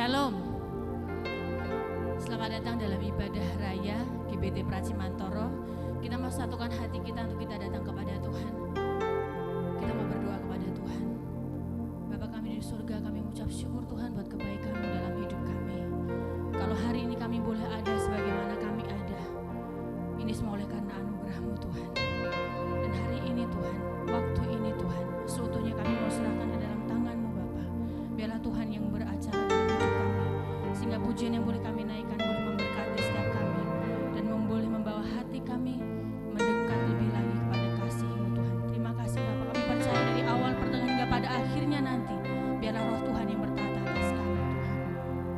Shalom. Selamat datang dalam ibadah raya GBT Pracimantoro. Kita mau satukan hati kita untuk kita datang kepada Tuhan. Kita mau berdoa kepada Tuhan. Bapa kami di surga, kami mengucap syukur Tuhan buat kebaikan-Mu dalam hidup kami. Kalau hari ini kami boleh ada sebagaimana kami ada, ini semua oleh karena anugerah-Mu Tuhan. Dan hari ini Tuhan, waktu ini Tuhan, seutuhnya kami mau serahkan ke dalam tangan-Mu Bapa. Biarlah Tuhan yang beracara dalam hidup kami, sehingga pujian yang boleh kami naikkan boleh memberkati setiap kami, dan boleh membawa hati kami mendekat lebih lagi kepada kasih-Mu Tuhan. Terima kasih Bapa, kami percaya dari awal pertengahan hingga pada akhirnya nanti, biarlah roh Tuhan yang bertata atas kami Tuhan.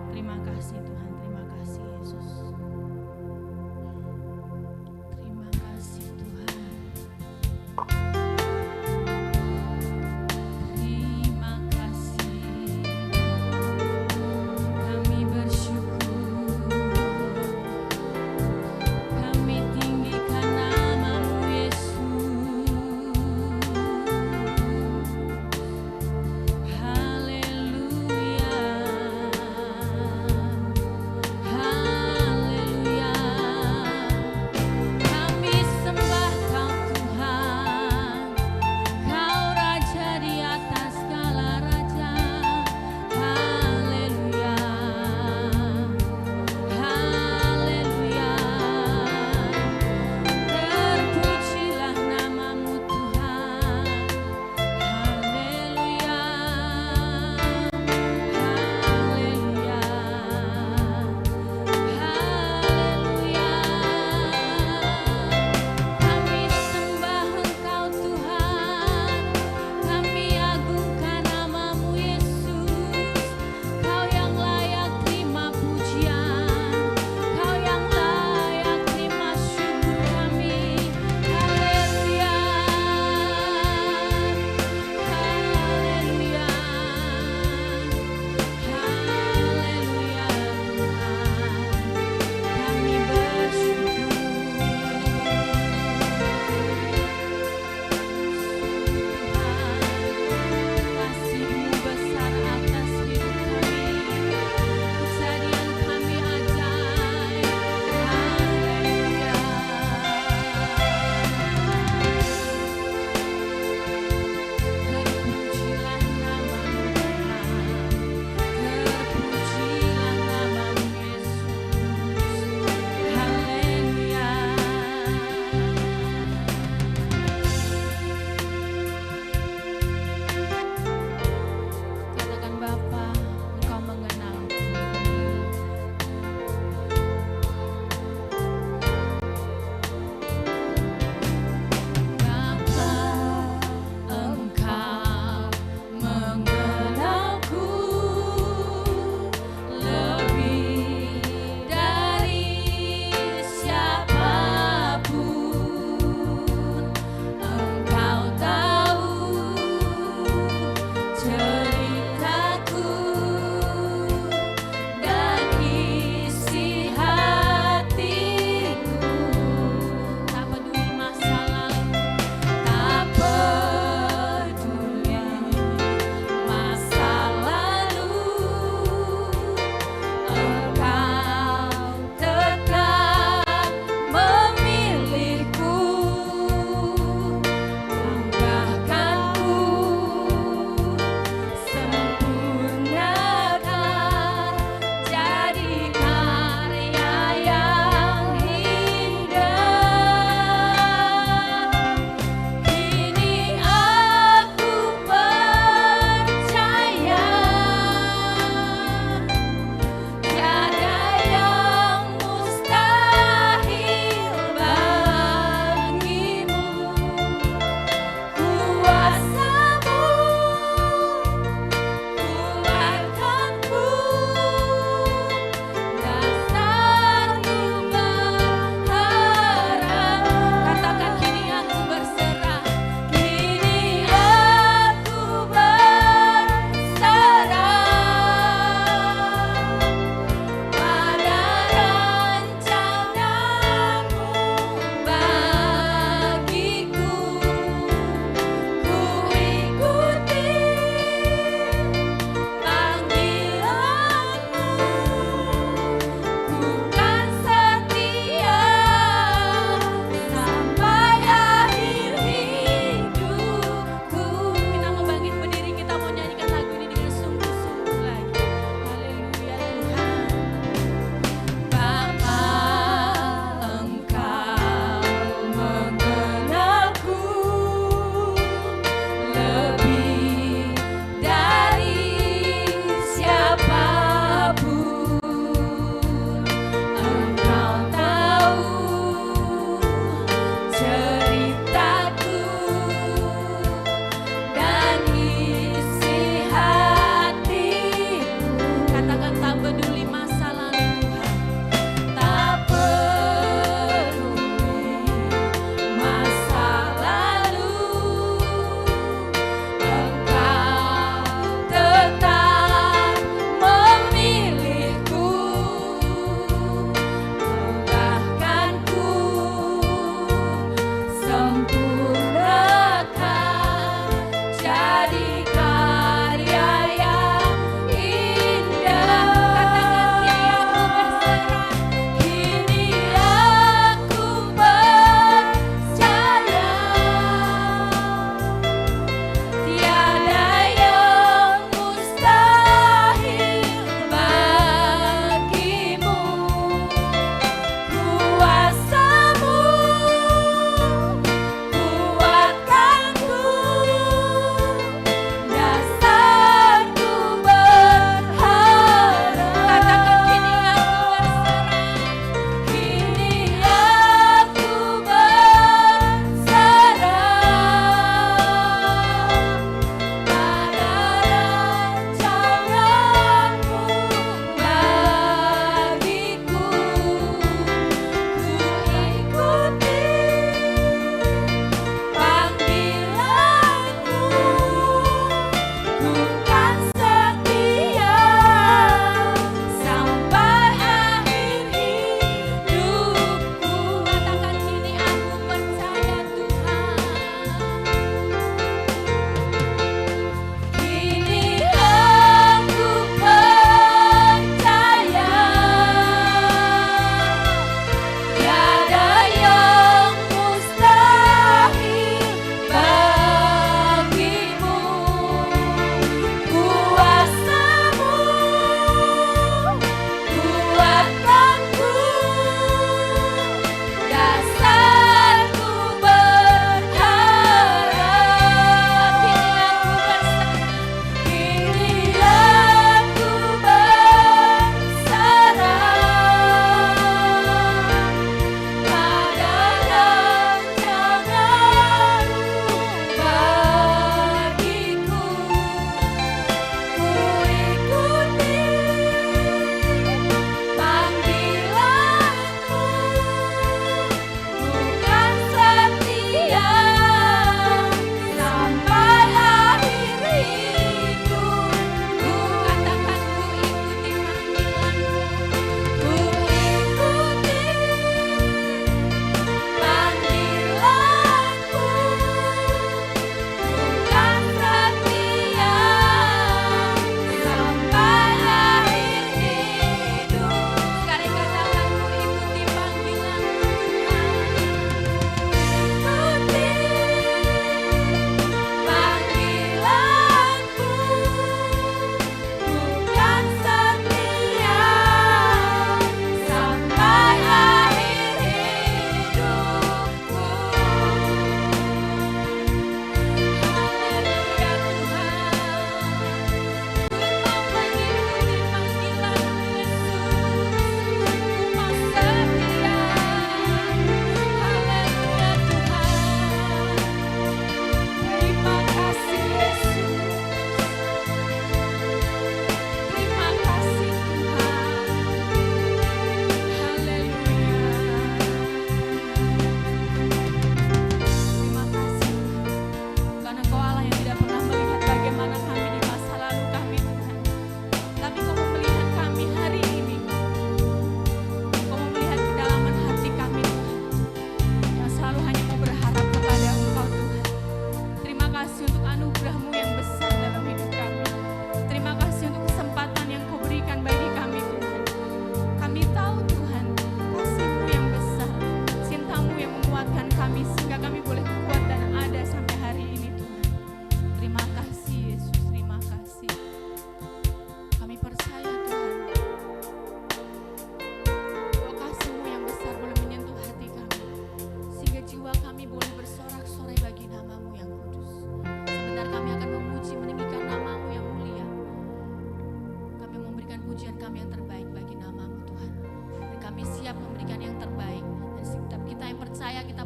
Terima kasih Tuhan, terima kasih Yesus. Terima kasih Tuhan. Terima kasih. Kami bersyukur. Kami tinggikan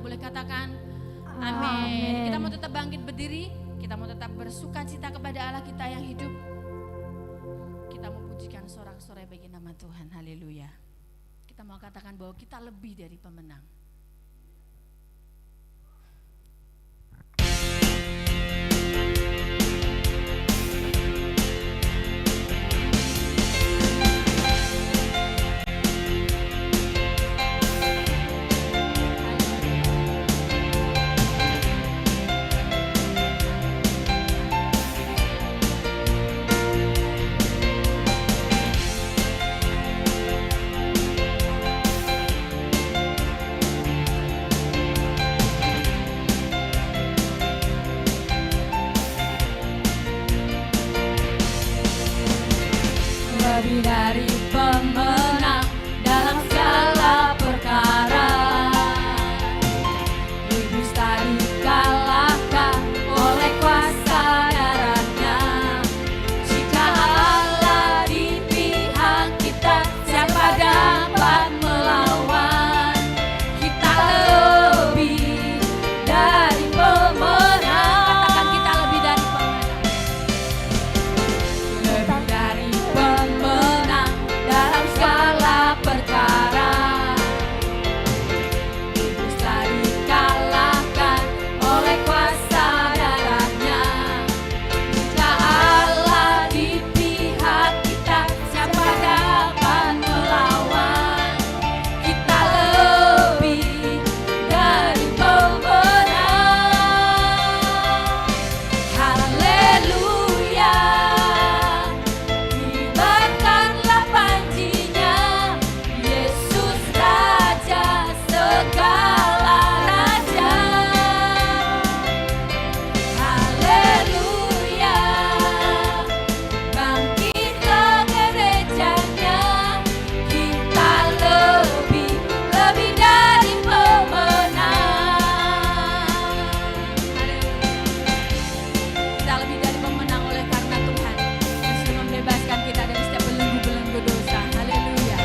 Boleh katakan amin. Kita mau tetap bangkit berdiri, kita mau tetap bersukacita kepada Allah kita yang hidup. Kita mau pujikan sorak-sorai bagi nama Tuhan. Haleluya. Kita mau katakan bahwa kita lebih dari pemenang. Lebih dari pemenang dalam segala perkara, iblis tak dikalahkan oleh kuasa darahnya. Jika Allah di pihak kita, siapa dapat melawan? Kita lebih dari pemenang. Katakan kita lebih dari pemenang. Lebih dari pemenang dalam segala perkara, iblis tak dikalahkan oleh kuasa darahnya. Jika Allah di pihak kita, siapa dapat melawan? Kita lebih dari pemenang. Haleluya. Kibarkanlah panjinya, Yesus Raja segala raja. Haleluya. Bangkitlah gerejanya, kita lebih dari pemenang. Kita lebih dari pemenang oleh karena Tuhan yang sudah membebaskan kita dari setiap belenggu-belenggu dosa. Haleluya.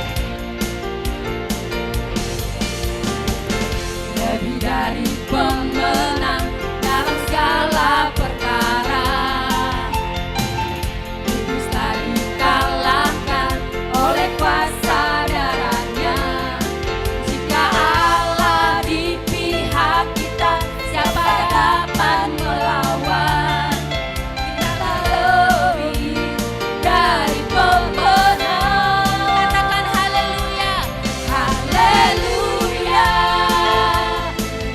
Lebih dari pemenang dalam segala perkara, iblis tak dikalahkan oleh kuasa darahnya. Jika Allah di pihak kita, siapa dapat melawan? Kita lebih dari pemenang. Katakan haleluya. Haleluya.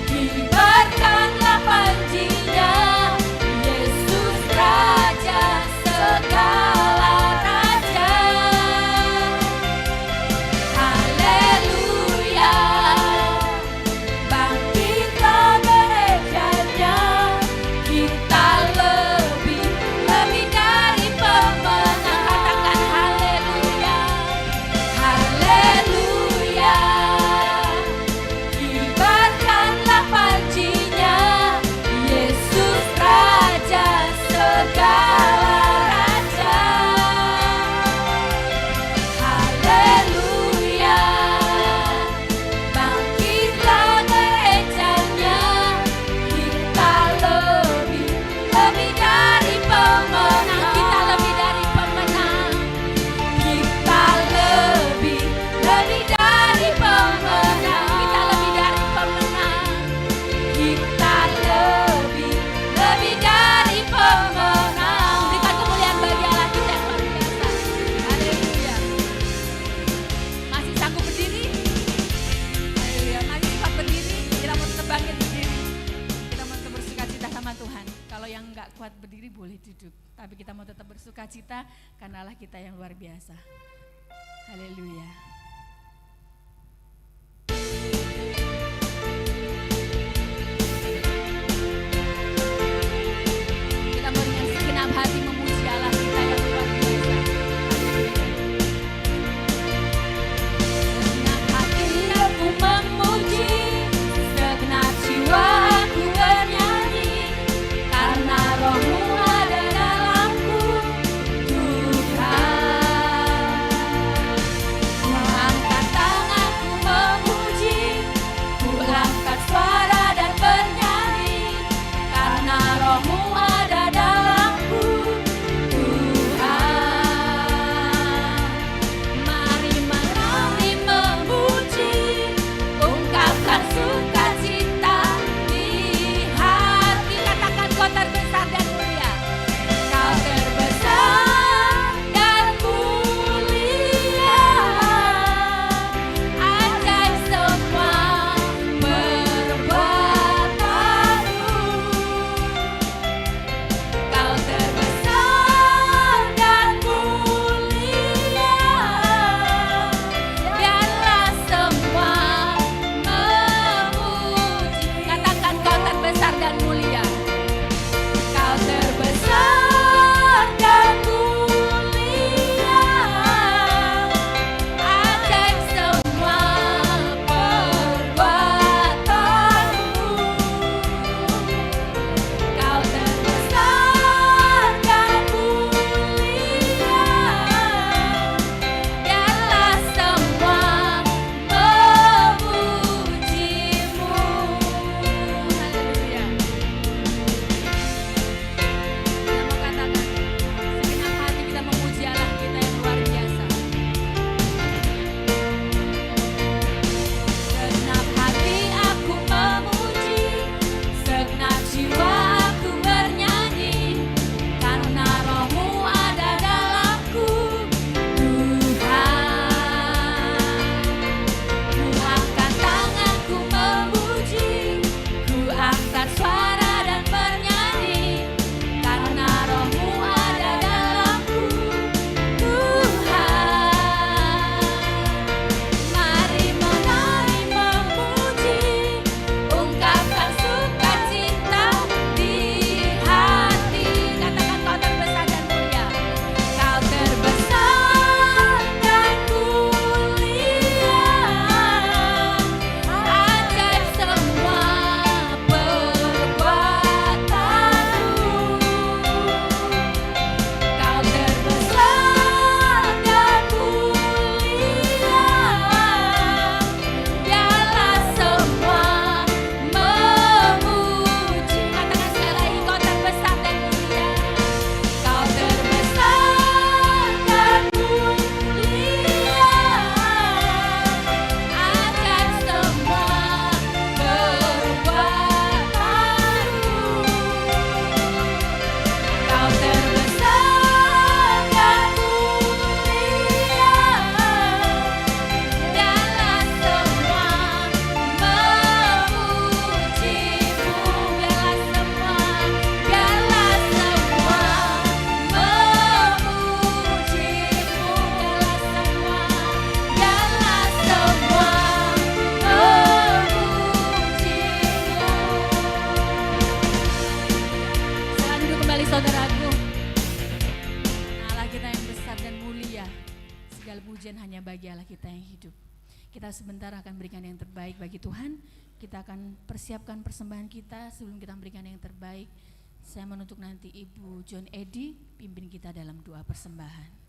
Kibarkanlah panjinya, Yesus Raja segala raja. Haleluya. Bangkitlah gerejanya, kita lebih dari pemenang. Katakan haleluya. Haleluya. Kibarkanlah panjinya, Yesus Raja segala raja. Haleluya. Bangkitlah gerejanya, kita lebih dari pemenang. Kita lebih dari pemenang. Kita lebih dari pemenang. Kita lebih dari pemenang. Kita lebih dari pemenang. Berikan kemuliaan bagi Allah kita yang luar biasa. Haleluya. Masih sanggup berdiri? Haleluya. Masih sempat berdiri? Kita mau tetap bangkit berdiri. Kita mau tetap bersukacita sama Tuhan. Kalau yang nggak kuat berdiri boleh duduk. Tapi kita mau tetap bersukacita karena Allah kita yang luar biasa. Haleluya. Kita mau dengan segenap hati memuji Allah kita yang luar biasa. Segenap hati aku memuji, segenap jiwa aku bernyanyi, karena Roh-Mu ada dalamku, Tuhan. Kita sebentar akan berikan yang terbaik bagi Tuhan. Kita akan persiapkan persembahan kita sebelum kita memberikan yang terbaik. Saya menuntut nanti Ibu John Edi pimpin kita dalam doa persembahan.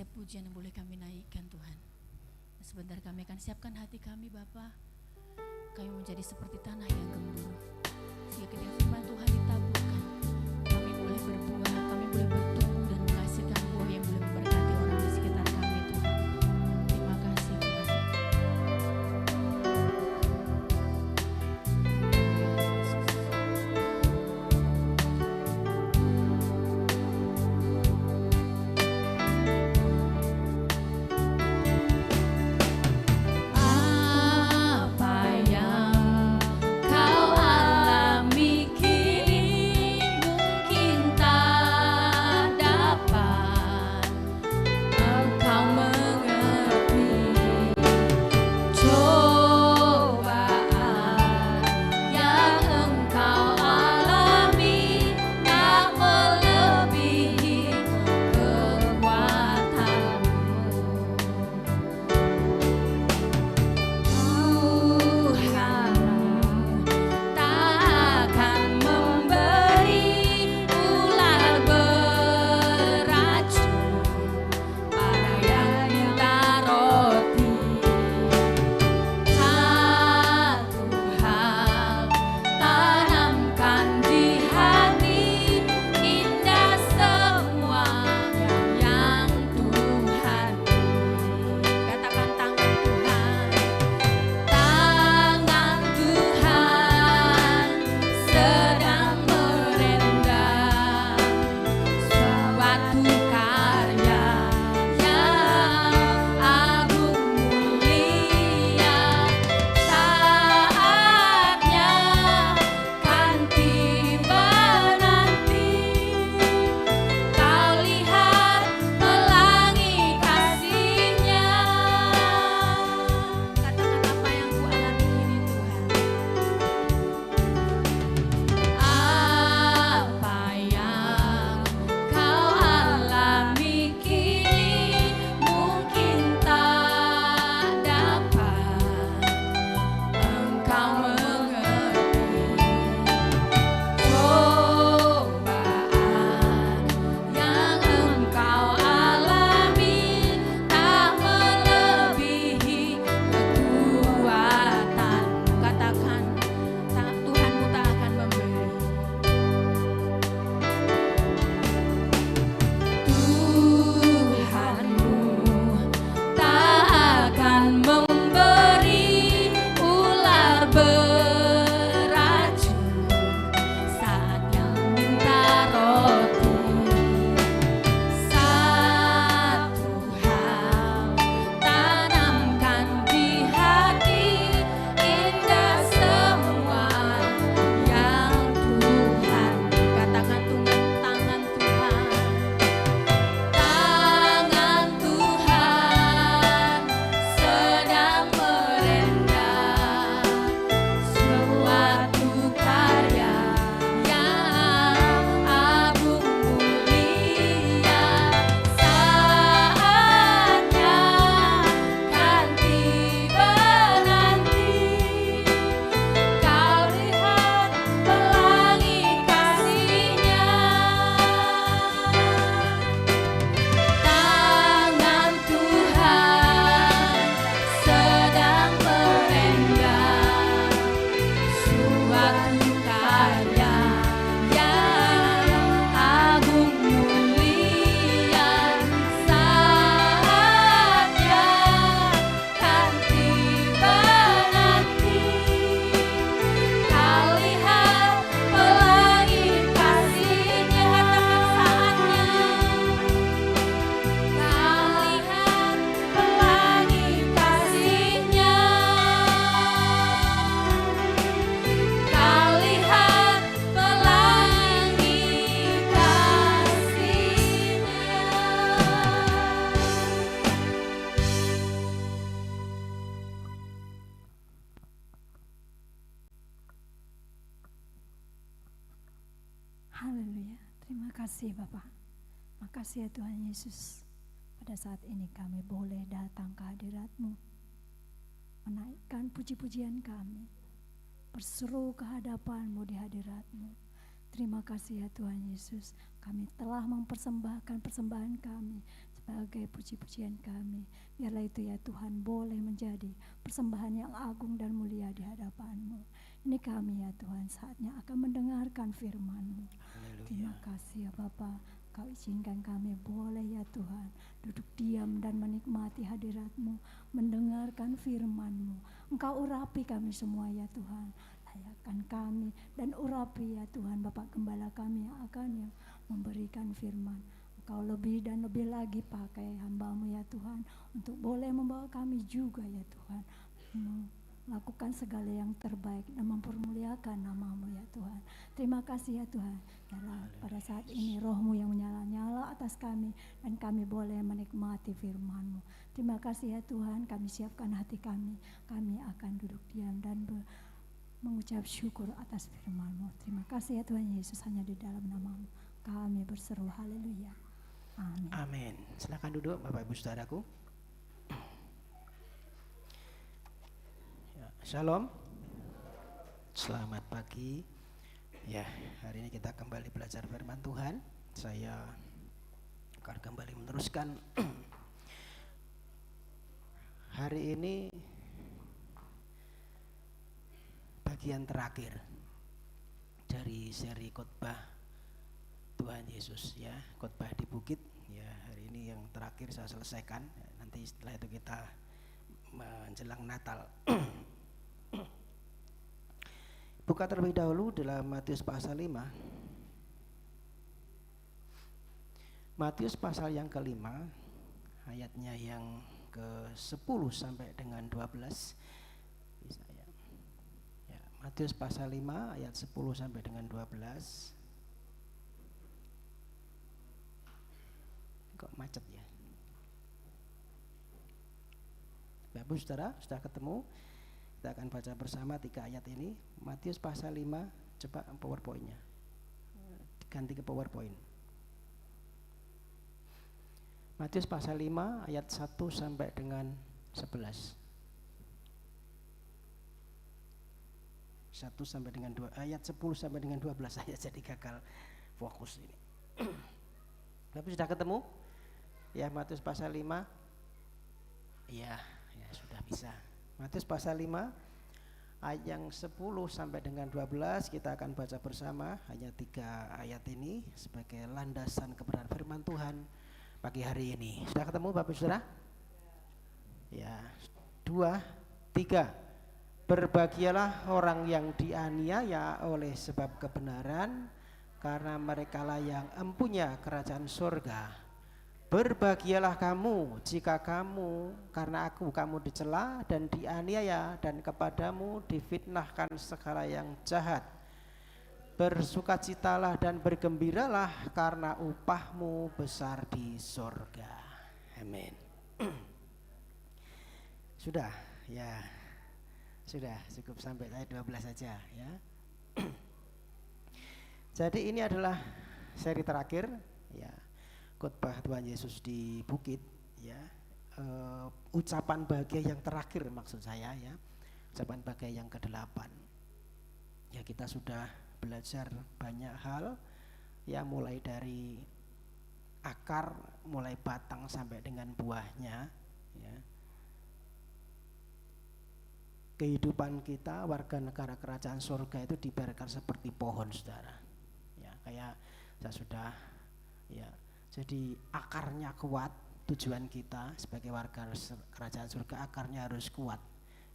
setiap pujian yang boleh kami naikkan Tuhan. Dan sebentar kami akan siapkan hati kami Bapa. Kami menjadi seperti tanah yang gembur. Sehingga ketika firman Tuhan ditaburkan, kami boleh berbuah, kami boleh bertumbuh dan menghasilkan buah yang boleh memberkati orang di sekitar kami Tuhan. Terima kasih Tuhan. Haleluya, terima kasih Bapak. Makasih ya Tuhan Yesus. Pada saat ini kami boleh datang ke hadirat-Mu, menaikkan puji-pujian kami, berseru ke hadapan-Mu di hadirat-Mu. Terima kasih ya Tuhan Yesus, kami telah mempersembahkan persembahan kami sebagai puji-pujian kami. Biarlah itu ya Tuhan boleh menjadi persembahan yang agung dan mulia di hadapan-Mu. Ini kami ya Tuhan saatnya akan mendengarkan firman-Mu. Terima kasih ya Bapa. Kau izinkan kami boleh ya Tuhan duduk diam dan menikmati hadirat-Mu, mendengarkan firman-Mu. Engkau urapi kami semua ya Tuhan. Layakkan kami dan urapi ya Tuhan Bapak Gembala kami yang akan yang memberikan firman. Engkau lebih dan lebih lagi pakai hamba-Mu ya Tuhan untuk boleh membawa kami juga ya Tuhan melakukan segala yang terbaik dan mempermuliakan nama-Mu ya Tuhan. Terima kasih ya Tuhan. Biarlah pada saat ini Roh-Mu yang menyala-nyala atas kami dan kami boleh menikmati firman-Mu. Terima kasih ya Tuhan, kami siapkan hati kami. Kami akan duduk diam dan mengucap syukur atas firman-Mu. Terima kasih ya Tuhan Yesus, hanya di dalam nama-Mu kami berseru haleluya. Amin. Amin. Silakan duduk Bapak Ibu Saudaraku. Ya, Shalom. Selamat pagi. Ya, hari ini kita kembali belajar firman Tuhan. Saya akan kembali meneruskan hari ini bagian terakhir dari seri khotbah Tuhan Yesus ya, khotbah di bukit ya. Hari ini yang terakhir saya selesaikan. Nanti setelah itu kita menjelang Natal. Buka terlebih dahulu dalam Matius pasal 5. Matius pasal yang ke-5 ayatnya yang ke-10 sampai dengan 12. Bisa ya. Ya, Matius pasal 5 ayat 10 sampai dengan 12. Kok macet ya? Bapak Saudara, sudah ketemu? Kita akan baca bersama 3 ayat ini. Matius pasal 5, coba PowerPoint-nya diganti ke PowerPoint. Matius pasal 5 ayat 1 sampai dengan 11. 1 sampai dengan 2, ayat 10 sampai dengan 12 saya jadi gagal fokus ini. Bapak sudah ketemu? Ya, Matius pasal 5. Ya sudah bisa. Matius pasal 5 ayat yang 10 sampai dengan 12 kita akan baca bersama. Hanya 3 ayat ini sebagai landasan kebenaran firman Tuhan pagi hari ini. Sudah ketemu Bapak Saudara? Ya, 2, 3. Berbahagialah orang yang dianiaya oleh sebab kebenaran, karena merekalah yang empunya kerajaan surga. Berbahagialah kamu jika kamu karena aku kamu dicela dan dianiaya dan kepadamu difitnahkan segala yang jahat. Bersukacitalah dan bergembiralah karena upahmu besar di surga. Amin. Sudah ya. Sudah cukup sampai ayat 12 saja ya. Jadi ini adalah seri terakhir ya, khotbah Tuhan Yesus di bukit ya, ucapan bahagia yang terakhir maksud saya ya, ucapan bahagia yang ke-8 ya. Kita sudah belajar banyak hal ya, mulai dari akar, mulai batang sampai dengan buahnya ya. Kehidupan kita warga negara kerajaan surga itu diibaratkan seperti pohon saudara ya, kayak saya sudah ya. Jadi akarnya kuat, tujuan kita sebagai warga kerajaan surga akarnya harus kuat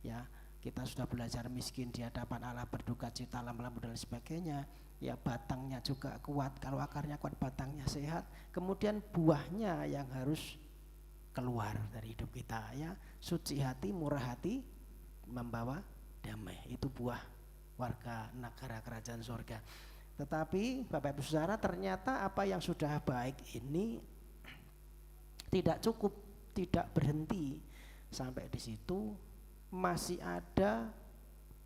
ya. Kita sudah belajar miskin di hadapan Allah, berduka cita, lemah dan sebagainya ya. Batangnya juga kuat, kalau akarnya kuat batangnya sehat, kemudian buahnya yang harus keluar dari hidup kita ya. Suci hati, murah hati, membawa damai, itu buah warga negara kerajaan surga. Tetapi Bapak Ibu Saudara, ternyata apa yang sudah baik ini tidak cukup, tidak berhenti sampai di situ. Masih ada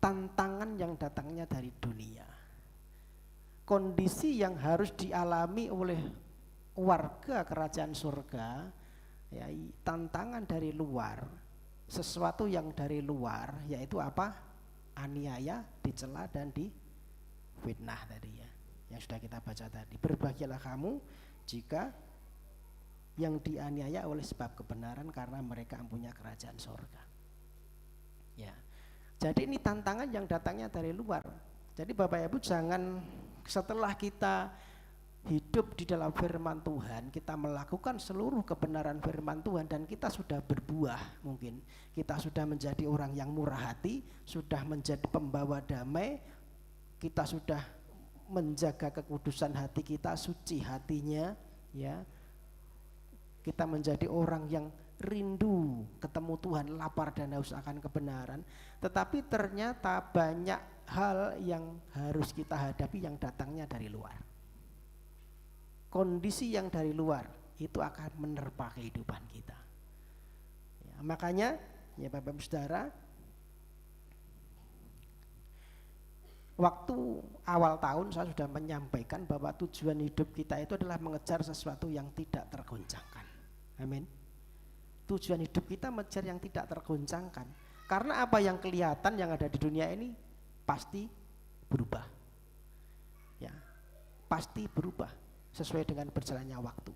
tantangan yang datangnya dari dunia, kondisi yang harus dialami oleh warga kerajaan surga ya, tantangan dari luar, sesuatu yang dari luar, yaitu apa? Aniaya, dicela dan difitnah tadi ya, yang sudah kita baca tadi. Berbahagialah kamu jika yang dianiaya oleh sebab kebenaran karena mereka mempunyai kerajaan sorga. Ya, jadi ini tantangan yang datangnya dari luar. Jadi Bapak Ibu jangan setelah kita hidup di dalam firman Tuhan, kita melakukan seluruh kebenaran firman Tuhan dan kita sudah berbuah, mungkin kita sudah menjadi orang yang murah hati, sudah menjadi pembawa damai, kita sudah menjaga kekudusan hati kita, suci hatinya, ya. Kita menjadi orang yang rindu ketemu Tuhan, lapar dan haus akan kebenaran, tetapi ternyata banyak hal yang harus kita hadapi yang datangnya dari luar. Kondisi yang dari luar itu akan menerpa kehidupan kita. Ya, makanya ya Bapak Ibu Saudara, waktu awal tahun saya sudah menyampaikan bahwa tujuan hidup kita itu adalah mengejar sesuatu yang tidak tergoncangkan. Amin. Tujuan hidup kita mengejar yang tidak tergoncangkan. Karena apa yang kelihatan yang ada di dunia ini pasti berubah. Ya, pasti berubah sesuai dengan berjalannya waktu.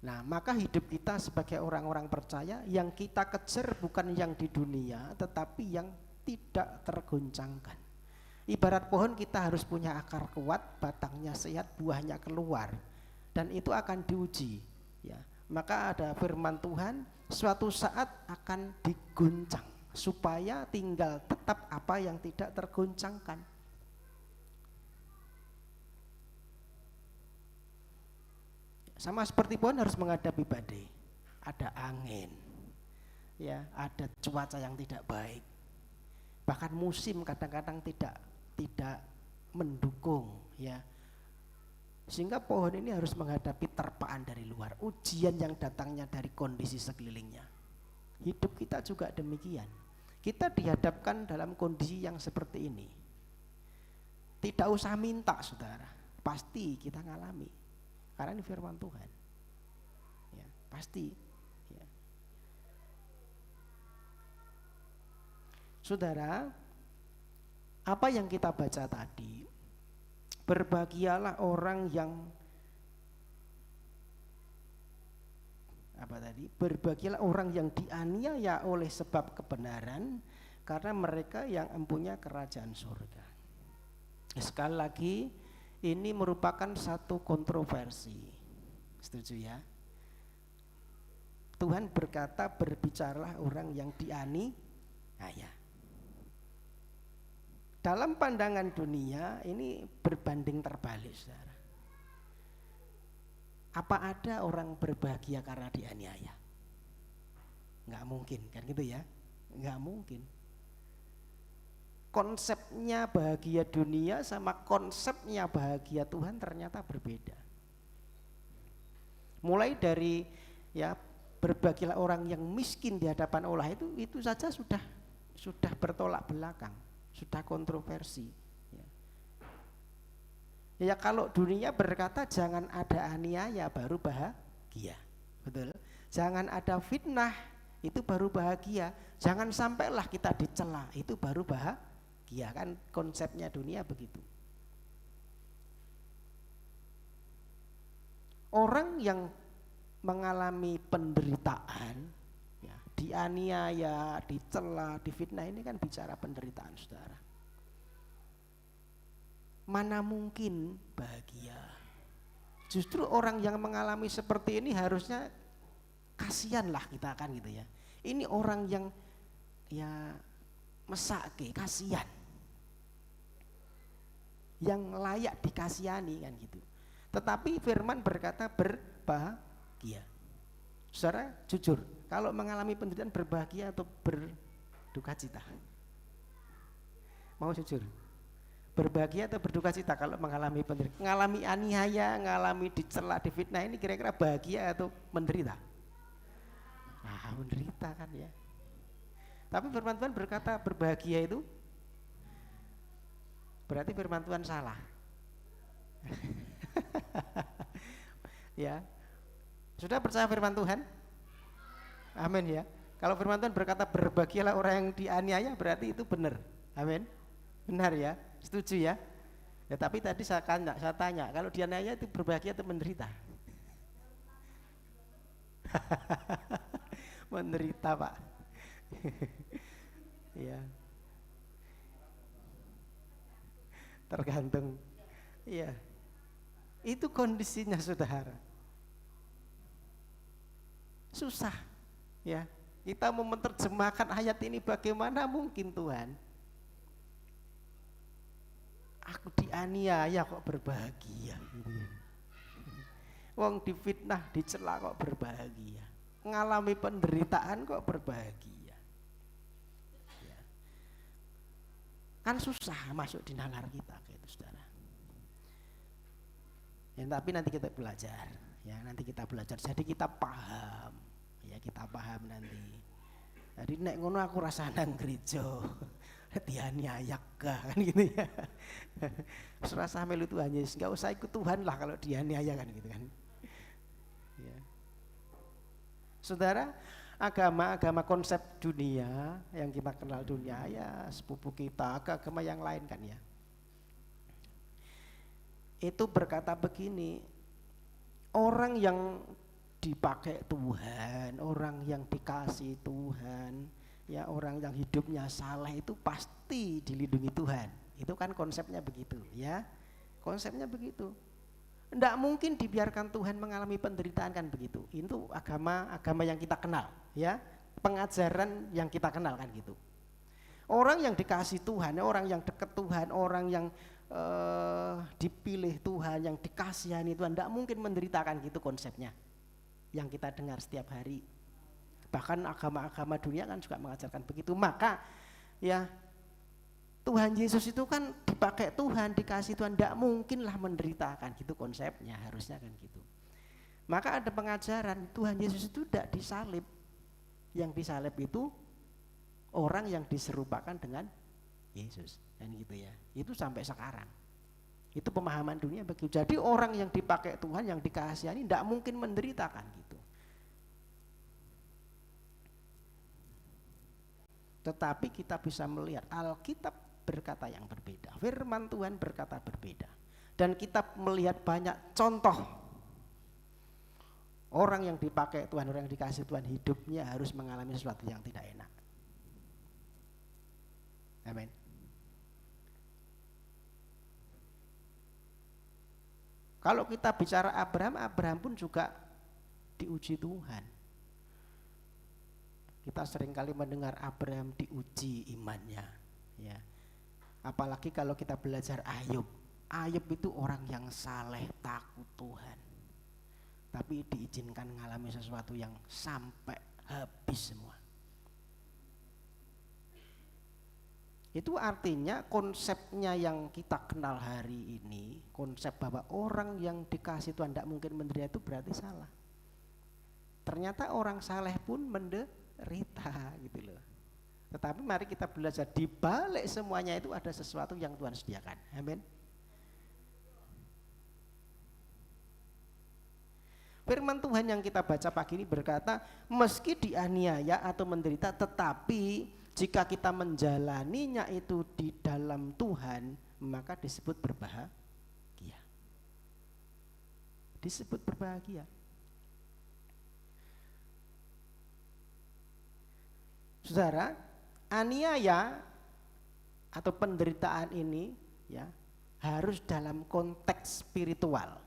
Nah, maka hidup kita sebagai orang-orang percaya yang kita kejar bukan yang di dunia, tetapi yang tidak tergoncangkan. Ibarat pohon kita harus punya akar kuat, batangnya sehat, buahnya keluar, dan itu akan diuji. Ya, maka ada firman Tuhan, suatu saat akan diguncang supaya tinggal tetap apa yang tidak tergoncangkan. Sama seperti pohon harus menghadapi badai, ada angin, ya, ada cuaca yang tidak baik, bahkan musim kadang-kadang tidak mendukung, ya, sehingga pohon ini harus menghadapi terpaan dari luar, ujian yang datangnya dari kondisi sekelilingnya. Hidup kita juga demikian, kita dihadapkan dalam kondisi yang seperti ini. Tidak usah minta saudara, pasti kita ngalami. Karena ini firman Tuhan, ya, pasti, ya. Saudara, apa yang kita baca tadi, berbahagialah orang yang berbahagialah orang yang dianiaya oleh sebab kebenaran, karena mereka yang mempunyai kerajaan surga. Sekali lagi, ini merupakan satu kontroversi. Setuju ya? Tuhan berkata, berbicaralah orang yang dianiaya. Dalam pandangan dunia ini berbanding terbalik, saudara. Apa ada orang berbahagia karena dianiaya? Nggak mungkin, kan gitu ya? Nggak mungkin. Konsepnya bahagia dunia sama konsepnya bahagia Tuhan ternyata berbeda. Mulai dari ya berbahagialah orang yang miskin di hadapan Allah, itu saja sudah bertolak belakang, sudah kontroversi. Ya kalau dunia berkata jangan ada aniaya baru bahagia, betul. Jangan ada fitnah, itu baru bahagia. Jangan sampailah kita dicela, itu baru bahagia. Ya kan konsepnya dunia begitu. Orang yang mengalami penderitaan, ya, dianiaya, dicela, difitnah, ini kan bicara penderitaan, saudara. Mana mungkin bahagia? Justru orang yang mengalami seperti ini harusnya kasihanlah kita kan gitu ya. Ini orang yang ya mesake, kasihan, yang layak dikasihani kan gitu. Tetapi firman berkata berbahagia. Saudara jujur, kalau mengalami penderitaan berbahagia atau berduka cita? Mau jujur? Berbahagia atau berduka cita kalau mengalami penderitaan? Mengalami aniaya, mengalami dicela, difitnah, ini kira-kira bahagia atau menderita? Nah, menderita kan ya. Tapi firman Tuhan berkata berbahagia itu berarti firman Tuhan salah. Ya, sudah percaya firman Tuhan? Amin ya. Kalau firman Tuhan berkata berbahagialah orang yang dianiaya, berarti itu benar. Amin. Benar ya, setuju ya. Ya tapi tadi saya tanya, kalau dianiaya itu berbahagia atau menderita? Menderita, Pak. Ya, tergantung. Iya. Itu kondisinya, saudara. Susah, ya. Kita mau menerjemahkan ayat ini bagaimana mungkin, Tuhan? Aku dianiaya kok berbahagia, gitu ya. Wong difitnah, dicela kok berbahagia. Ngalami penderitaan kok berbahagia. Ya. Kan susah masuk di nalar kita, gitu, saudara. Ya, tapi nanti kita belajar, ya nanti kita belajar. Jadi kita paham, ya kita paham nanti. Jadi nek ngono aku rasa nang gereja, dianiaya kan gitu ya. Serasa melu Tuhan Yesus, nggak usah ikut Tuhan lah kalau dianiaya kan gitu kan. Ya. Saudara, agama konsep dunia yang kita kenal dunia ya sepupu kita, agama yang lain kan ya. Itu berkata begini, orang yang dipakai Tuhan, orang yang dikasih Tuhan, ya orang yang hidupnya saleh itu pasti dilindungi Tuhan. Itu kan konsepnya begitu, ya. Konsepnya begitu. Tidak mungkin dibiarkan Tuhan mengalami penderitaan kan begitu. Itu agama yang kita kenal, ya. Pengajaran yang kita kenal kan gitu. Orang yang dikasih Tuhan, orang yang dekat Tuhan, orang yang dipilih Tuhan, yang dikasihani Tuhan, tidak mungkin menderitakan gitu konsepnya yang kita dengar setiap hari. Bahkan agama-agama dunia kan juga mengajarkan begitu. Maka ya Tuhan Yesus itu kan dipakai Tuhan, dikasih Tuhan, tidak mungkinlah menderitakan gitu konsepnya, harusnya kan gitu. Maka ada pengajaran Tuhan Yesus itu tidak disalib. Yang disalib itu orang yang diserupakan dengan Yesus, dan gitu ya. Itu sampai sekarang. Itu pemahaman dunia begitu. Jadi orang yang dipakai Tuhan, yang dikasihani tidak mungkin menderitakan gitu. Tetapi kita bisa melihat Alkitab berkata yang berbeda. Firman Tuhan berkata berbeda. Dan kita melihat banyak contoh orang yang dipakai Tuhan, orang yang dikasih Tuhan, hidupnya harus mengalami sesuatu yang tidak enak. Amin. Kalau kita bicara Abraham pun juga diuji Tuhan. Kita seringkali mendengar Abraham diuji imannya, ya. Apalagi kalau kita belajar Ayub. Ayub itu orang yang saleh, takut Tuhan. Tapi diizinkan mengalami sesuatu yang sampai habis semua. Itu artinya konsepnya yang kita kenal hari ini, konsep bahwa orang yang dikasih Tuhan tidak mungkin menderita, itu berarti salah. Ternyata orang saleh pun menderita gitu loh. Tetapi mari kita belajar, di balik semuanya itu ada sesuatu yang Tuhan sediakan. Amin. Firman Tuhan yang kita baca pagi ini berkata, meski dianiaya atau menderita, tetapi jika kita menjalaninya itu di dalam Tuhan, maka disebut berbahagia. Disebut berbahagia. Saudara, aniaya atau penderitaan ini ya harus dalam konteks spiritual.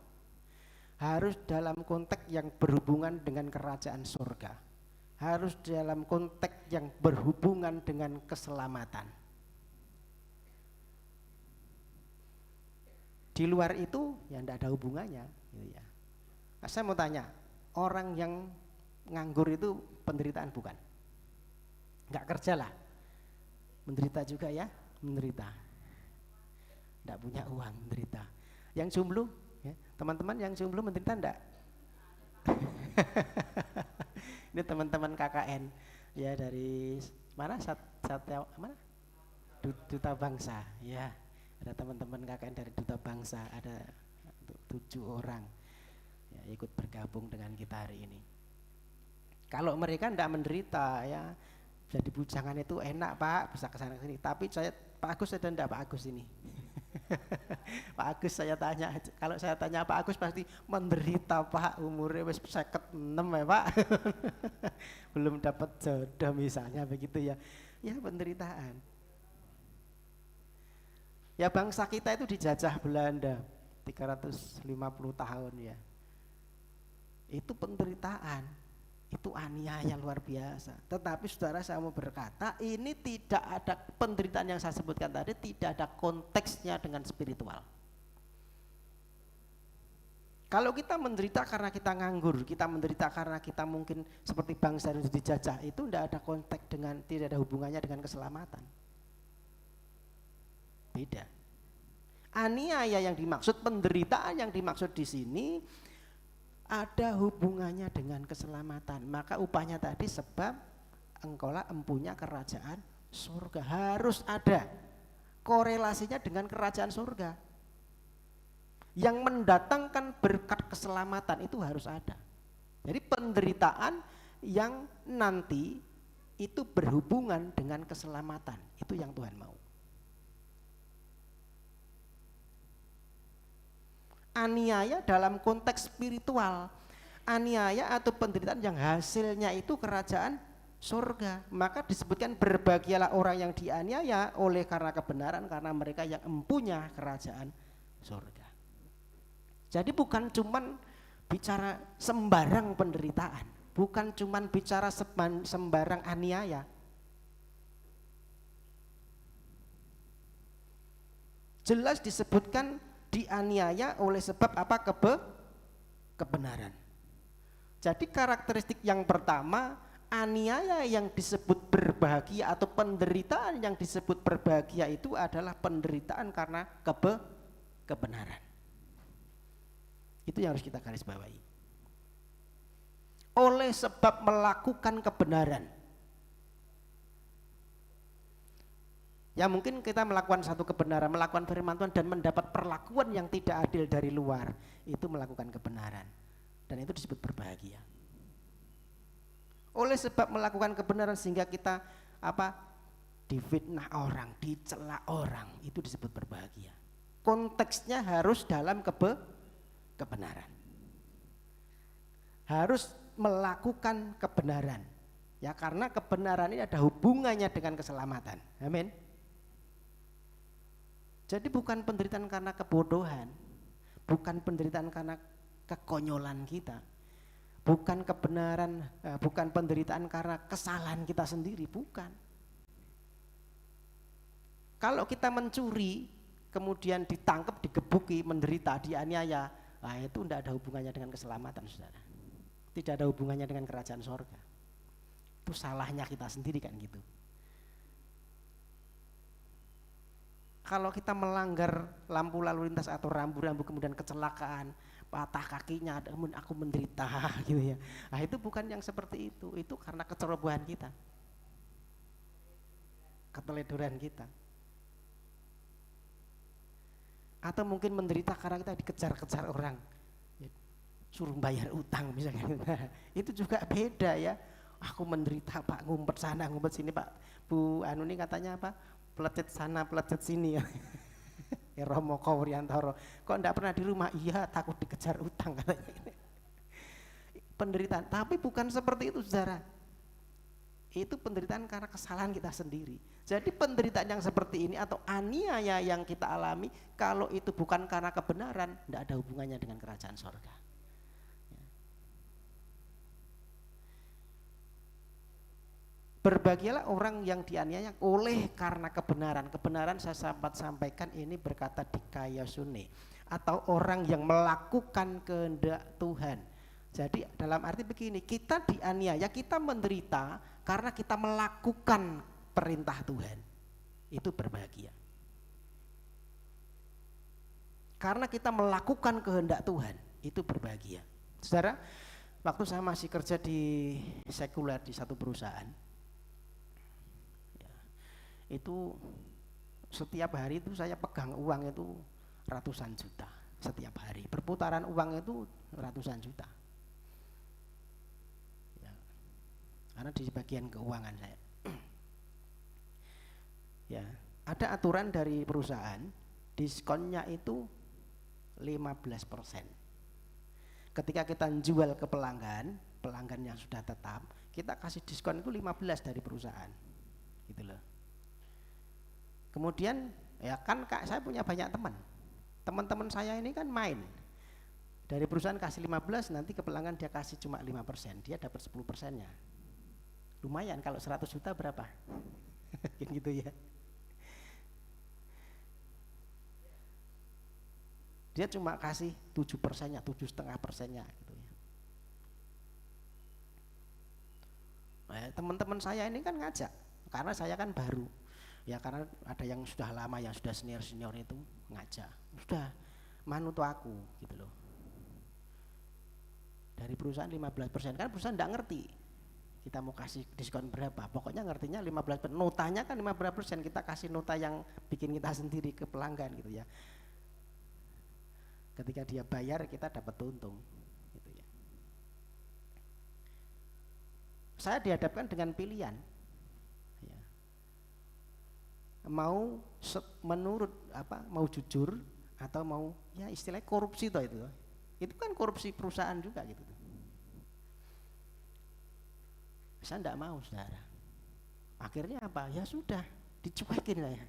Harus dalam konteks yang berhubungan dengan kerajaan surga. Harus dalam konteks yang berhubungan dengan keselamatan. Di luar itu ya tidak ada hubungannya gitu ya. Nah, saya mau tanya, orang yang nganggur itu penderitaan bukan? Enggak kerja lah, menderita juga ya, menderita. Tidak punya uang, menderita. Yang jomblo, ya, teman-teman yang jomblo menderita enggak? Ini teman-teman KKN ya dari mana? Mana? Duta Bangsa ya. Ada teman-teman KKN dari Duta Bangsa, ada 7 orang ya, ikut bergabung dengan kita hari ini. Kalau mereka tidak menderita ya, jadi bujangan itu enak Pak, bisa kesana sini. Tapi saya Pak Agus ada enggak Pak Agus ini? Pak Agus saya tanya, kalau saya tanya Pak Agus pasti menderita Pak, umurnya wis 56 ya Pak. Belum dapat jodoh misalnya begitu ya. Ya penderitaan. Ya bangsa kita itu dijajah Belanda 350 tahun ya. Itu penderitaan, itu aniaya luar biasa. Tetapi saudara, saya mau berkata, ini tidak ada penderitaan yang saya sebutkan tadi, tidak ada konteksnya dengan spiritual. Kalau kita menderita karena kita nganggur, kita menderita karena kita mungkin seperti bangsa yang dijajah, itu tidak ada konteks dengan, tidak ada hubungannya dengan keselamatan. Beda. Aniaya yang dimaksud, penderitaan yang dimaksud di sini ada hubungannya dengan keselamatan. Maka upahnya tadi sebab engkaulah empunya kerajaan surga. Harus ada korelasinya dengan kerajaan surga. Yang mendatangkan berkat keselamatan itu harus ada. Jadi penderitaan yang nanti itu berhubungan dengan keselamatan. Itu yang Tuhan mau. Aniaya dalam konteks spiritual, aniaya atau penderitaan yang hasilnya itu kerajaan surga. Maka disebutkan berbahagialah orang yang dianiaya oleh karena kebenaran, karena mereka yang empunya kerajaan surga. Jadi bukan cuman bicara sembarang penderitaan, bukan cuman bicara sembarang aniaya. Jelas disebutkan dianiaya oleh sebab apa? Kebenaran. Jadi karakteristik yang pertama, aniaya yang disebut berbahagia atau penderitaan yang disebut berbahagia itu adalah penderitaan karena kebenaran. Itu yang harus kita garis bawahi. Oleh sebab melakukan kebenaran. Ya mungkin kita melakukan satu kebenaran, melakukan firman Tuhan dan mendapat perlakuan yang tidak adil dari luar, itu melakukan kebenaran. Dan itu disebut berbahagia. Oleh sebab melakukan kebenaran sehingga kita difitnah orang, dicela orang, itu disebut berbahagia. Konteksnya harus dalam kebenaran. Harus melakukan kebenaran. Ya karena kebenaran ini ada hubungannya dengan keselamatan. Amin. Jadi bukan penderitaan karena kebodohan, bukan penderitaan karena kekonyolan kita, bukan kebenaran, bukan penderitaan karena kesalahan kita sendiri, bukan. Kalau kita mencuri, kemudian ditangkap, digebuki, menderita, dianiaya, nah itu tidak ada hubungannya dengan keselamatan, saudara. Tidak ada hubungannya dengan kerajaan sorga. Itu salahnya kita sendiri kan gitu. Kalau kita melanggar lampu lalu lintas atau rambu-rambu kemudian kecelakaan, patah kakinya, aku menderita gitu ya. Nah itu bukan yang seperti itu karena kecerobohan kita, keteledoran kita. Atau mungkin menderita karena kita dikejar-kejar orang, suruh bayar utang misalnya. Itu juga beda ya. Aku menderita Pak, ngumpet sana, ngumpet sini Pak. Bu Anu ini katanya apa? Pelecet sana, pelecet sini ya. Ya Romo Kawriantoro. Kok enggak pernah di rumah? Iya, takut dikejar utang katanya. Penderitaan, tapi bukan seperti itu saudara. Itu penderitaan karena kesalahan kita sendiri. Jadi penderitaan yang seperti ini atau aniaya yang kita alami, kalau itu bukan karena kebenaran, enggak ada hubungannya dengan kerajaan sorga. Berbahagialah orang yang dianiaya oleh karena kebenaran. Kebenaran saya sempat sampaikan ini berkata dikayasune, atau orang yang melakukan kehendak Tuhan. Jadi dalam arti begini, kita dianiaya, kita menderita karena kita melakukan perintah Tuhan. Itu berbahagia. Karena kita melakukan kehendak Tuhan, itu berbahagia. Saudara, waktu saya masih kerja di sekuler di satu perusahaan, itu setiap hari itu saya pegang uang itu ratusan juta setiap hari, perputaran uang itu ratusan juta ya, karena di bagian keuangan saya ya ada aturan dari perusahaan diskonnya itu 15%. Ketika kita jual ke pelanggan yang sudah tetap, kita kasih diskon itu 15 dari perusahaan, gitu loh. Kemudian ya kan saya punya banyak teman saya ini kan main, dari perusahaan kasih 15, nanti ke pelanggan dia kasih cuma 5%, dia dapat 10%-nya. Lumayan, kalau 100 juta berapa? Gitu ya. Dia cuma kasih 7%-nya, 7,5%-nya gitu ya. Nah, teman-teman saya ini kan ngajak, karena saya kan baru. Ya karena ada yang sudah lama, yang sudah senior itu ngajak. Sudah manut aku gitu loh. Dari perusahaan 15%, kan perusahaan enggak ngerti kita mau kasih diskon berapa. Pokoknya ngertinya 15%. Notanya kan 15%, kita kasih nota yang bikin kita sendiri ke pelanggan gitu ya. Ketika dia bayar kita dapat untung gitu ya. Saya dihadapkan dengan pilihan ya. Mau menurut mau jujur atau mau ya istilahnya korupsi toh itu. Itu kan korupsi perusahaan juga gitu. Saya enggak mau, saudara. Akhirnya apa? Ya sudah, dicuekin saya.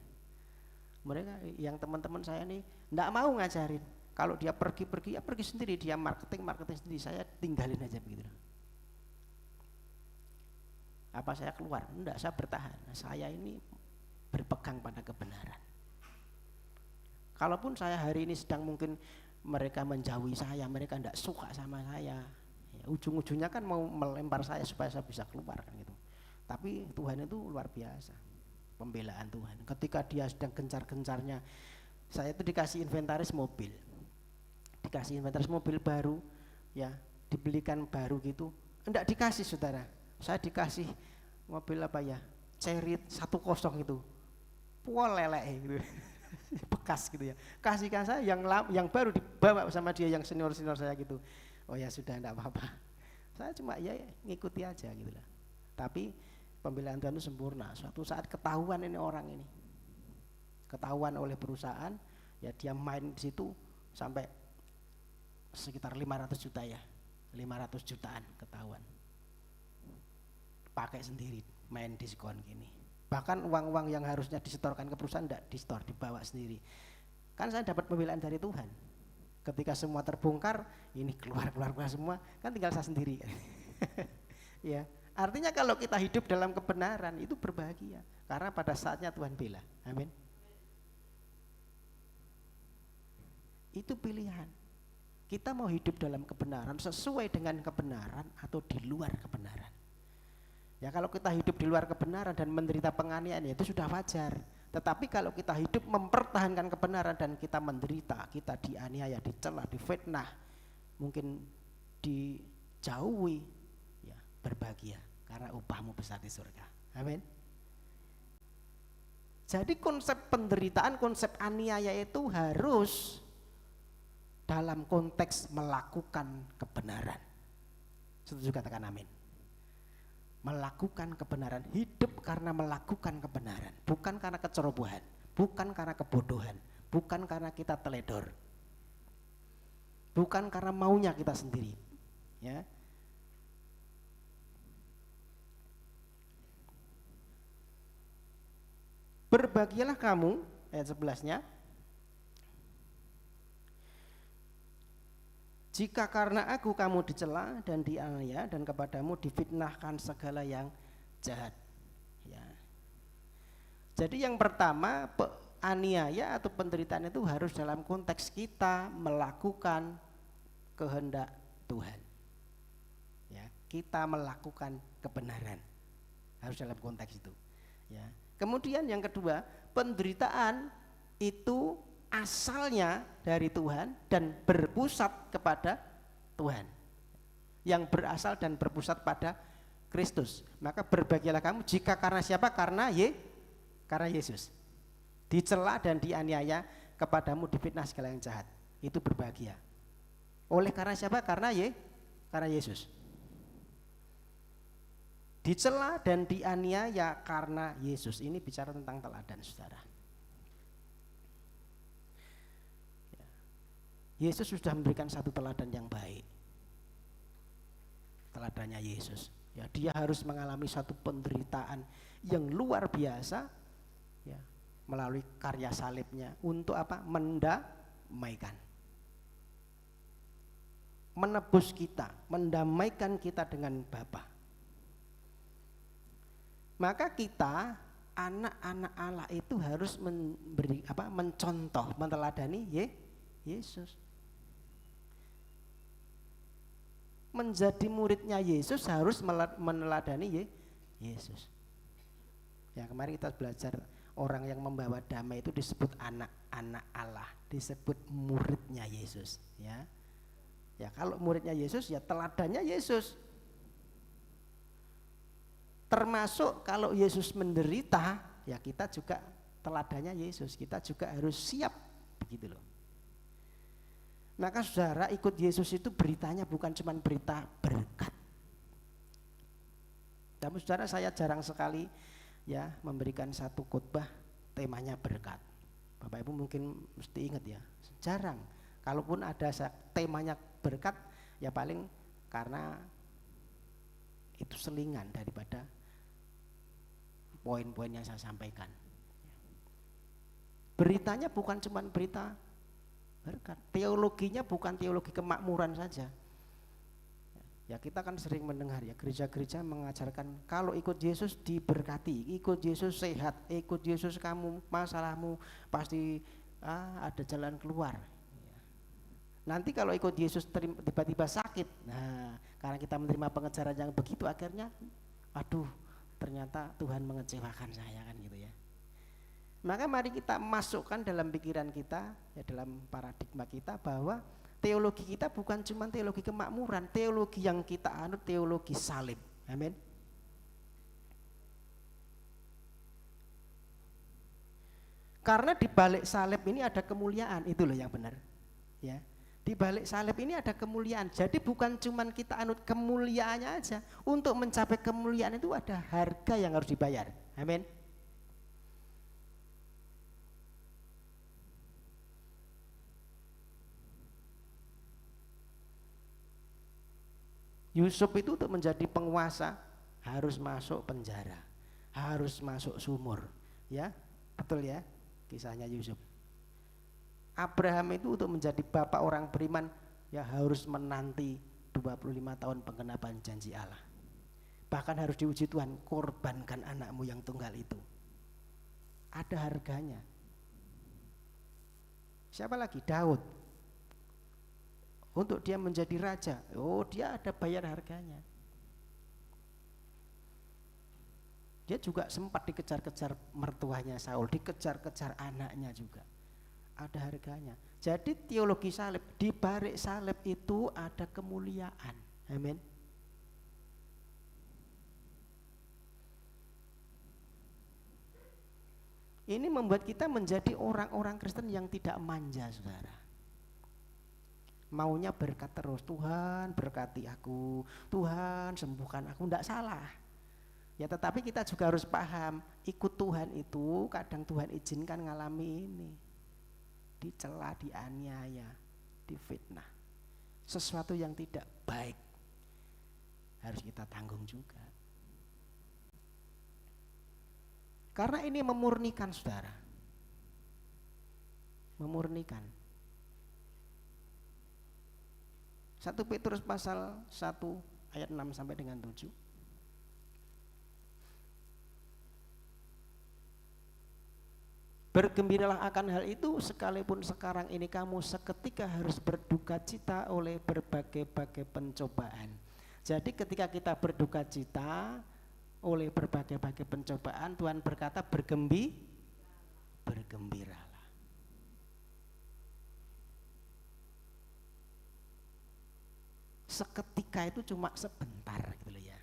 Mereka yang teman-teman saya nih enggak mau ngajarin. Kalau dia pergi ya pergi sendiri, dia marketing sendiri, saya tinggalin aja begitu. Apa saya keluar? Enggak, saya bertahan. Saya ini berpegang pada kebenaran. Kalaupun saya hari ini sedang mungkin mereka menjauhi saya, mereka enggak suka sama saya, ya, ujung-ujungnya kan mau melempar saya supaya saya bisa keluar kan gitu. Tapi Tuhan itu luar biasa, pembelaan Tuhan. Ketika dia sedang gencar-gencarnya, saya itu dikasih inventaris mobil baru ya, dibelikan baru gitu, enggak dikasih saudara, saya dikasih mobil apa ya, Chery 10 itu lelek gitu bekas gitu ya, kasihkan saya yang baru, dibawa sama dia yang senior saya gitu. Oh ya sudah, enggak apa-apa, saya cuma ya ngikuti aja gitu lah. Tapi pembelaan Tuhan itu sempurna. Suatu saat ketahuan ini orang ini, ketahuan oleh perusahaan ya, dia main di situ sampai sekitar 500 juta ya, 500 jutaan ketahuan, pakai sendiri, main diskon gini. Bahkan uang-uang yang harusnya disetorkan ke perusahaan enggak disetor, dibawa sendiri. Kan saya dapat pembelaan dari Tuhan. Ketika semua terbongkar, ini keluar semua, kan tinggal saya sendiri kan. Ya, artinya kalau kita hidup dalam kebenaran itu berbahagia, karena pada saatnya Tuhan bela. Amin. Itu pilihan. Kita mau hidup dalam kebenaran, sesuai dengan kebenaran atau di luar kebenaran. Ya kalau kita hidup di luar kebenaran dan menderita penganiayaan, ya itu sudah wajar. Tetapi kalau kita hidup mempertahankan kebenaran dan kita menderita, kita dianiaya, dicela, difitnah, mungkin dijauhi, ya berbahagia karena upahmu besar di surga. Amin. Jadi konsep penderitaan, konsep aniaya itu harus dalam konteks melakukan kebenaran. Setuju, katakan amin. Melakukan kebenaran, hidup karena melakukan kebenaran, bukan karena kecerobohan, bukan karena kebodohan, bukan karena kita teledor, bukan karena maunya kita sendiri, ya. Berbahagialah kamu, ayat 11-nya, jika karena aku kamu dicela dan dianiaya dan kepadamu difitnahkan segala yang jahat. Ya. Jadi yang pertama, aniaya atau penderitaan itu harus dalam konteks kita melakukan kehendak Tuhan. Ya, kita melakukan kebenaran, harus dalam konteks itu. Ya. Kemudian yang kedua, penderitaan itu asalnya dari Tuhan dan berpusat kepada Tuhan, yang berasal dan berpusat pada Kristus. Maka berbahagialah kamu jika karena siapa? Karena Yesus dicela dan dianiaya, kepadamu difitnah segala yang jahat. Itu berbahagia. Oleh karena siapa? Karena Yesus. Dicela dan dianiaya karena Yesus. Ini bicara tentang teladan, saudara. Yesus sudah memberikan satu teladan yang baik. Teladannya Yesus, ya, dia harus mengalami satu penderitaan yang luar biasa, ya, melalui karya salibnya untuk apa? Mendamaikan, menebus kita, mendamaikan kita dengan Bapa. Maka kita anak-anak Allah itu harus mencontoh, meneladani Yesus. Menjadi muridnya Yesus harus meneladani Yesus. Ya, kemarin kita belajar orang yang membawa damai itu disebut anak-anak Allah, disebut muridnya Yesus, ya. Ya, kalau muridnya Yesus ya teladannya Yesus. Termasuk kalau Yesus menderita, ya kita juga teladannya Yesus, kita juga harus siap, begitu loh. Maka saudara, ikut Yesus itu beritanya bukan cuma berita berkat. Tapi saudara, saya jarang sekali ya memberikan satu khotbah temanya berkat. Bapak Ibu mungkin mesti ingat ya, jarang. Kalaupun ada temanya berkat, ya paling karena itu selingan daripada poin-poin yang saya sampaikan. Beritanya bukan cuma berita berkat. Teologinya bukan teologi kemakmuran saja. Ya, kita kan sering mendengar ya, gereja-gereja mengajarkan kalau ikut Yesus diberkati, ikut Yesus sehat, ikut Yesus kamu masalahmu pasti ada jalan keluar. Nanti kalau ikut Yesus tiba-tiba sakit, nah karena kita menerima pengejaran yang begitu, akhirnya aduh ternyata Tuhan mengecewakan saya, kan gitu ya. Maka mari kita masukkan dalam pikiran kita, ya, dalam paradigma kita bahwa teologi kita bukan cuma teologi kemakmuran, teologi yang kita anut teologi salib. Amin. Karena di balik salib ini ada kemuliaan, itu loh yang benar. Ya. Di balik salib ini ada kemuliaan. Jadi bukan cuma kita anut kemuliaannya aja. Untuk mencapai kemuliaan itu ada harga yang harus dibayar. Amin. Yusuf itu untuk menjadi penguasa harus masuk penjara, harus masuk sumur, ya, betul ya kisahnya Yusuf. Abraham itu untuk menjadi bapak orang beriman ya harus menanti 25 tahun penggenapan janji Allah. Bahkan harus diuji Tuhan, korbankan anakmu yang tunggal itu. Ada harganya. Siapa lagi? Daud. Untuk dia menjadi raja, dia ada bayar harganya. Dia juga sempat dikejar-kejar mertuanya Saul, dikejar-kejar anaknya juga. Ada harganya. Jadi teologi salib, di balik salib itu ada kemuliaan. Amin. Ini membuat kita menjadi orang-orang Kristen yang tidak manja, saudara. Maunya berkat terus, Tuhan berkati aku, Tuhan sembuhkan aku, enggak salah. Ya, tetapi kita juga harus paham, ikut Tuhan itu kadang Tuhan izinkan ngalami ini. Dicela, dianiaya, difitnah. Sesuatu yang tidak baik harus kita tanggung juga. Karena ini memurnikan, saudara. Memurnikan. 1 Petrus pasal 1 ayat 6 sampai dengan 7. Bergembiralah akan hal itu, sekalipun sekarang ini kamu seketika harus berduka cita oleh berbagai-bagai pencobaan. Jadi ketika kita berduka cita oleh berbagai-bagai pencobaan, Tuhan berkata bergembiralah. Seketika itu cuma sebentar gitu loh ya.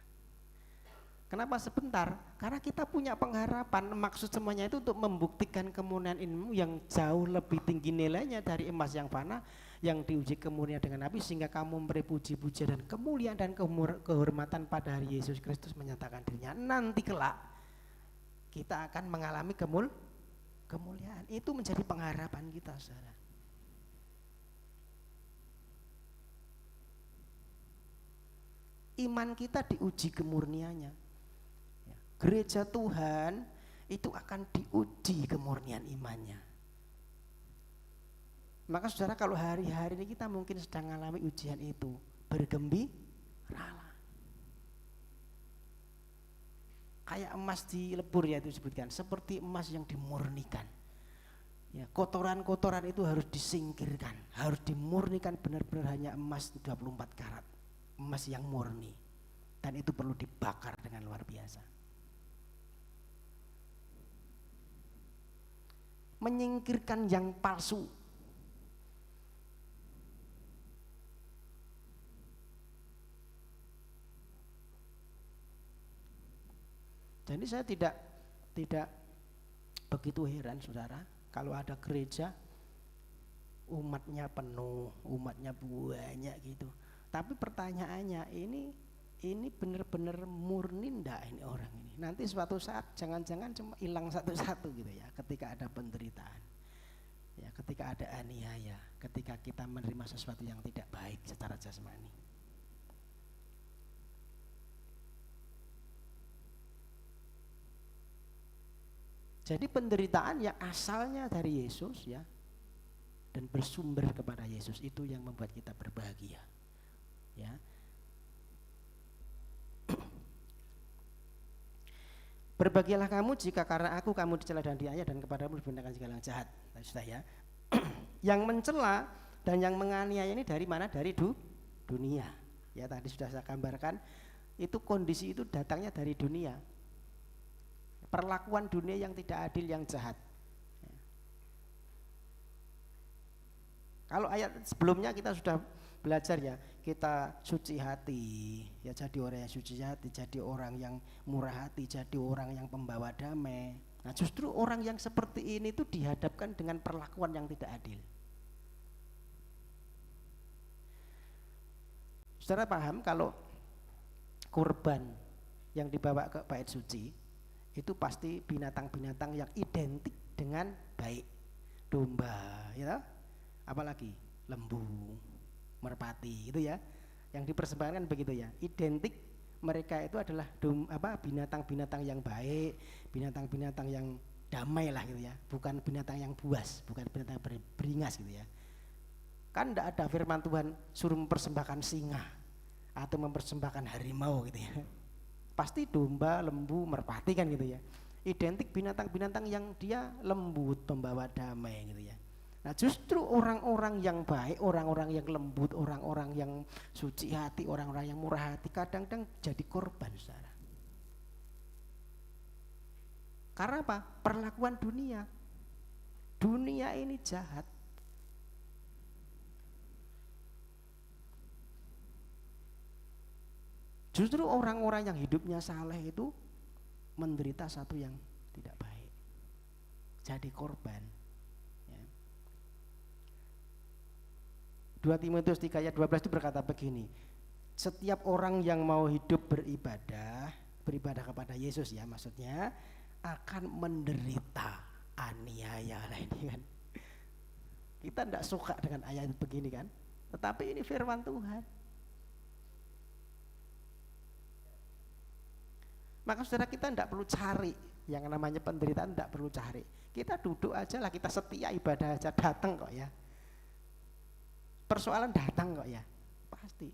Kenapa sebentar? Karena kita punya pengharapan, maksud semuanya itu untuk membuktikan kemuliaan ilmu yang jauh lebih tinggi nilainya dari emas yang fana, yang diuji kemuliaan dengan api, sehingga kamu memberi puji-pujian dan kemuliaan dan kehormatan pada hari Yesus Kristus menyatakan dirinya. Nanti kelak kita akan mengalami kemuliaan. Itu menjadi pengharapan kita, saudara. iman kita diuji kemurniannya. Ya, gereja Tuhan itu akan diuji kemurnian imannya. Maka saudara, kalau hari-hari ini kita mungkin sedang mengalami ujian itu, bergembiralah. Kayak emas di lebur ya itu disebutkan, seperti emas yang dimurnikan. Ya, kotoran-kotoran itu harus disingkirkan, harus dimurnikan benar-benar hanya emas 24 karat, emas yang murni. Dan itu perlu dibakar dengan luar biasa. Menyingkirkan yang palsu. Jadi saya tidak begitu heran saudara kalau ada gereja umatnya penuh, umatnya banyak gitu. Tapi pertanyaannya ini benar-benar murni ndak ini orang ini? Nanti suatu saat jangan-jangan cuma hilang satu-satu gitu ya ketika ada penderitaan. Ya, ketika ada aniaya, ketika kita menerima sesuatu yang tidak baik secara jasmani. Jadi penderitaan yang asalnya dari Yesus ya dan bersumber kepada Yesus itu yang membuat kita berbahagia. Ya. Berbahagialah kamu jika karena aku kamu dicela dan dianiaya dan kepadamu dibentangkan segala yang jahat. Nah, sudah ya. Yang mencela dan yang menganiaya ini dari mana? Dari dunia. Ya, tadi sudah saya gambarkan itu kondisi itu datangnya dari dunia. Perlakuan dunia yang tidak adil, yang jahat. Ya. Kalau ayat sebelumnya kita sudah belajar ya, kita suci hati, ya jadi orang yang suci hati, jadi orang yang murah hati, jadi orang yang pembawa damai. Nah justru orang yang seperti ini tuh dihadapkan dengan perlakuan yang tidak adil. Saudara paham kalau kurban yang dibawa ke bait suci itu pasti binatang-binatang yang identik dengan baik, domba, ya, apalagi lembu, merpati, itu ya, yang dipersembahkan kan begitu ya, identik mereka itu adalah binatang-binatang yang baik, binatang-binatang yang damai lah gitu ya, bukan binatang yang buas, bukan binatang yang beringas gitu ya. Kan tidak ada firman Tuhan suruh mempersembahkan singa atau mempersembahkan harimau gitu ya. Pasti domba, lembu, merpati kan gitu ya. Identik binatang-binatang yang dia lembut, membawa damai gitu ya. Nah justru orang-orang yang baik, orang-orang yang lembut, orang-orang yang suci hati, orang-orang yang murah hati kadang-kadang jadi korban saudara. Karena apa? Perlakuan dunia. Dunia ini jahat. Justru orang-orang yang hidupnya saleh itu menderita satu yang tidak baik, jadi korban. Ya. 2 Timotius 3 ayat 12 itu berkata begini, setiap orang yang mau hidup beribadah kepada Yesus ya maksudnya, akan menderita aniaya. Nah ini kan, kita tidak suka dengan ayat begini kan, tetapi ini firman Tuhan. Maka saudara kita tidak perlu cari yang namanya penderitaan, tidak perlu cari. Kita duduk aja lah, kita setia ibadah aja, datang kok ya. Persoalan datang kok ya, pasti.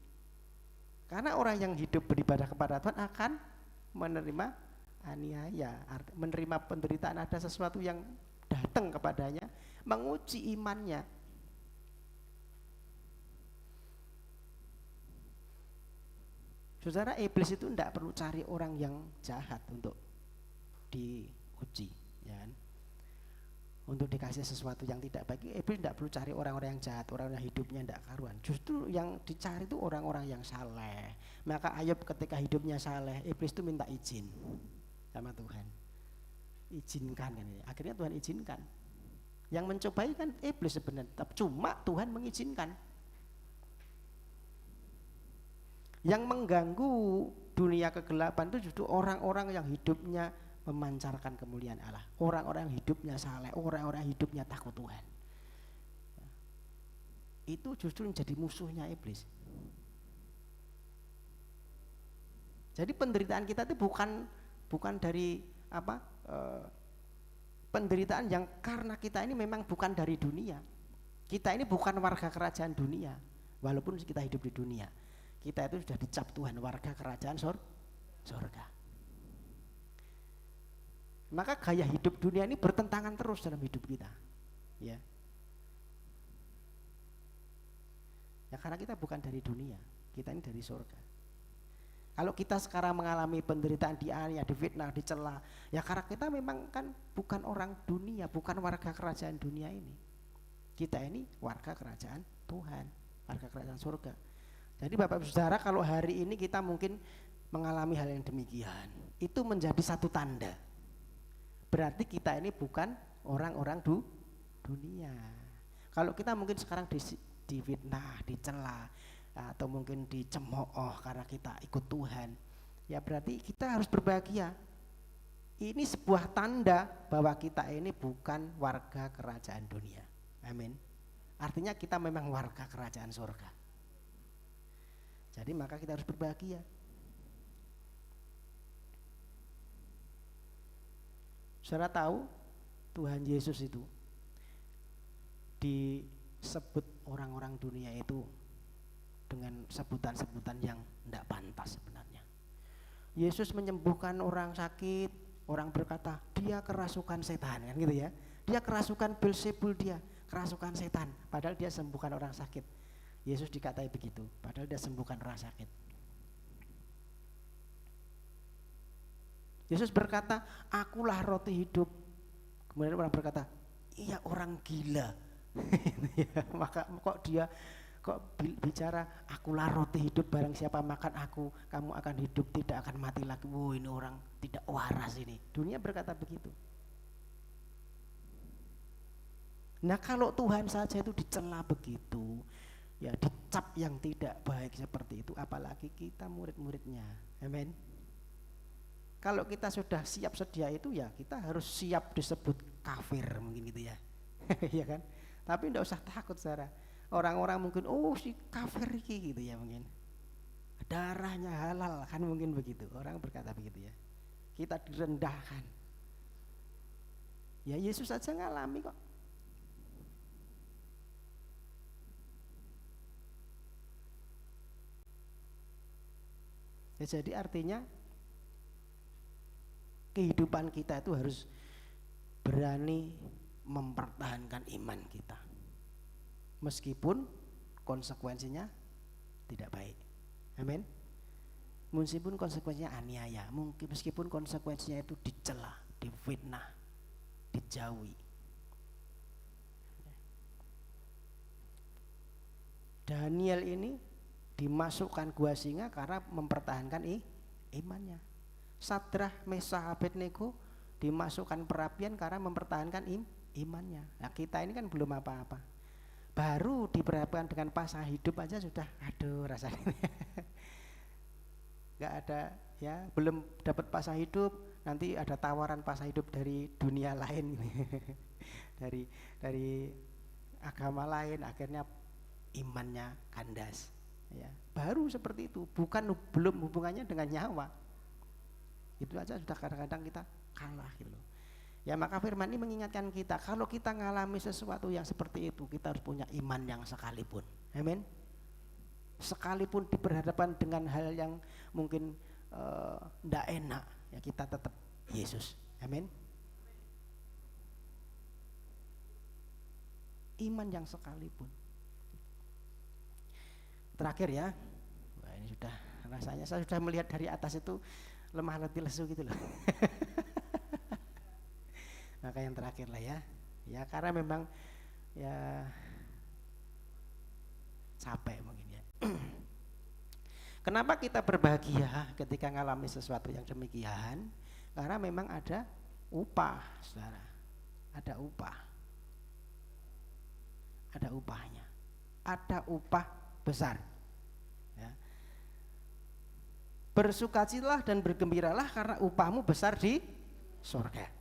Karena orang yang hidup beribadah kepada Tuhan akan menerima aniaya, menerima penderitaan, ada sesuatu yang datang kepadanya, menguji imannya. Saudara, iblis itu tidak perlu cari orang yang jahat untuk diuji, ya kan? Untuk dikasih sesuatu yang tidak baik. Iblis tidak perlu cari orang-orang yang jahat, orang yang hidupnya tidak karuan. Justru yang dicari itu orang-orang yang saleh. Maka Ayub ketika hidupnya saleh, iblis itu minta izin sama Tuhan. Izinkan kan ya. Akhirnya Tuhan izinkan. Yang mencobai kan iblis sebenarnya, cuma Tuhan mengizinkan. Yang mengganggu dunia kegelapan itu justru orang-orang yang hidupnya memancarkan kemuliaan Allah, orang-orang yang hidupnya saleh, orang-orang yang hidupnya takut Tuhan. Itu justru menjadi musuhnya iblis. Jadi penderitaan kita itu bukan dari apa penderitaan yang karena kita ini memang bukan dari dunia. Kita ini bukan warga kerajaan dunia. Walaupun kita hidup di dunia, kita itu sudah dicap Tuhan warga kerajaan surga. Maka gaya hidup dunia ini bertentangan terus dalam hidup kita. Ya. Ya karena kita bukan dari dunia, kita ini dari surga. Kalau kita sekarang mengalami penderitaan, dianiaya, difitnah, dicela, ya karena kita memang kan bukan orang dunia, bukan warga kerajaan dunia ini. Kita ini warga kerajaan Tuhan, warga kerajaan surga. Jadi Bapak Ibu Saudara, kalau hari ini kita mungkin mengalami hal yang demikian, itu menjadi satu tanda. Berarti kita ini bukan orang-orang dunia. Kalau kita mungkin sekarang difitnah, dicela, atau mungkin dicemooh karena kita ikut Tuhan, ya berarti kita harus berbahagia. Ini sebuah tanda bahwa kita ini bukan warga kerajaan dunia. Amin. Artinya kita memang warga kerajaan surga. Jadi maka kita harus berbahagia. Saudara tahu Tuhan Yesus itu disebut orang-orang dunia itu dengan sebutan-sebutan yang tidak pantas sebenarnya. Yesus menyembuhkan orang sakit, orang berkata dia kerasukan setan, kan gitu ya. Dia kerasukan Beelzebul, dia kerasukan setan, padahal dia sembuhkan orang sakit. Yesus dikatai begitu, padahal dia sembuhkan orang sakit. Yesus berkata, akulah roti hidup. Kemudian orang berkata, iya orang gila. Maka kok bicara akulah roti hidup, barang siapa makan aku kamu akan hidup tidak akan mati lagi. Wow, ini orang tidak waras ini. Dunia berkata begitu. Nah kalau Tuhan saja itu dicela begitu, ya dicap yang tidak baik seperti itu, apalagi kita murid-muridnya. Amin. Kalau kita sudah siap sedia itu, ya kita harus siap disebut kafir mungkin gitu ya. Ya kan? Tapi enggak usah takut saudara. Orang-orang mungkin si kafir iki gitu ya, mungkin darahnya halal kan, mungkin begitu. Orang berkata begitu ya. Kita direndahkan. Ya Yesus saja ngalami kok. Ya, jadi artinya kehidupan kita itu harus berani mempertahankan iman kita. Meskipun konsekuensinya tidak baik. Amin. Meskipun konsekuensinya aniaya, meskipun konsekuensinya itu dicela, difitnah, dijauhi. Daniel ini dimasukkan gua singa karena mempertahankan imannya. Sadrah, Mesah, Abednego dimasukkan perapian karena mempertahankan imannya. Nah kita ini kan belum apa-apa, baru diperhadapkan dengan pasangan hidup aja sudah aduh rasanya nggak ada ya, belum dapat pasangan hidup, nanti ada tawaran pasangan hidup dari dunia lain dari agama lain, akhirnya imannya kandas ya. Baru seperti itu, belum hubungannya dengan nyawa, itu aja sudah kadang-kadang kita kalah gitu loh. Ya maka firman ini mengingatkan kita, kalau kita ngalami sesuatu yang seperti itu, kita harus punya iman yang sekalipun. Amin. Sekalipun diperhadapkan dengan hal yang mungkin tidak enak, ya kita tetap Yesus. Amin. Iman yang sekalipun. Terakhir ya, wah ini sudah rasanya saya sudah melihat dari atas itu lemah letih lesu gitu loh. Maka yang terakhir lah ya karena memang ya capek mungkin ya. Kenapa kita berbahagia ketika mengalami sesuatu yang demikian? Karena memang ada upah, saudara. Ada upah. Ada upahnya. Ada upah besar. Ya. Bersukacitalah dan bergembiralah karena upahmu besar di surga.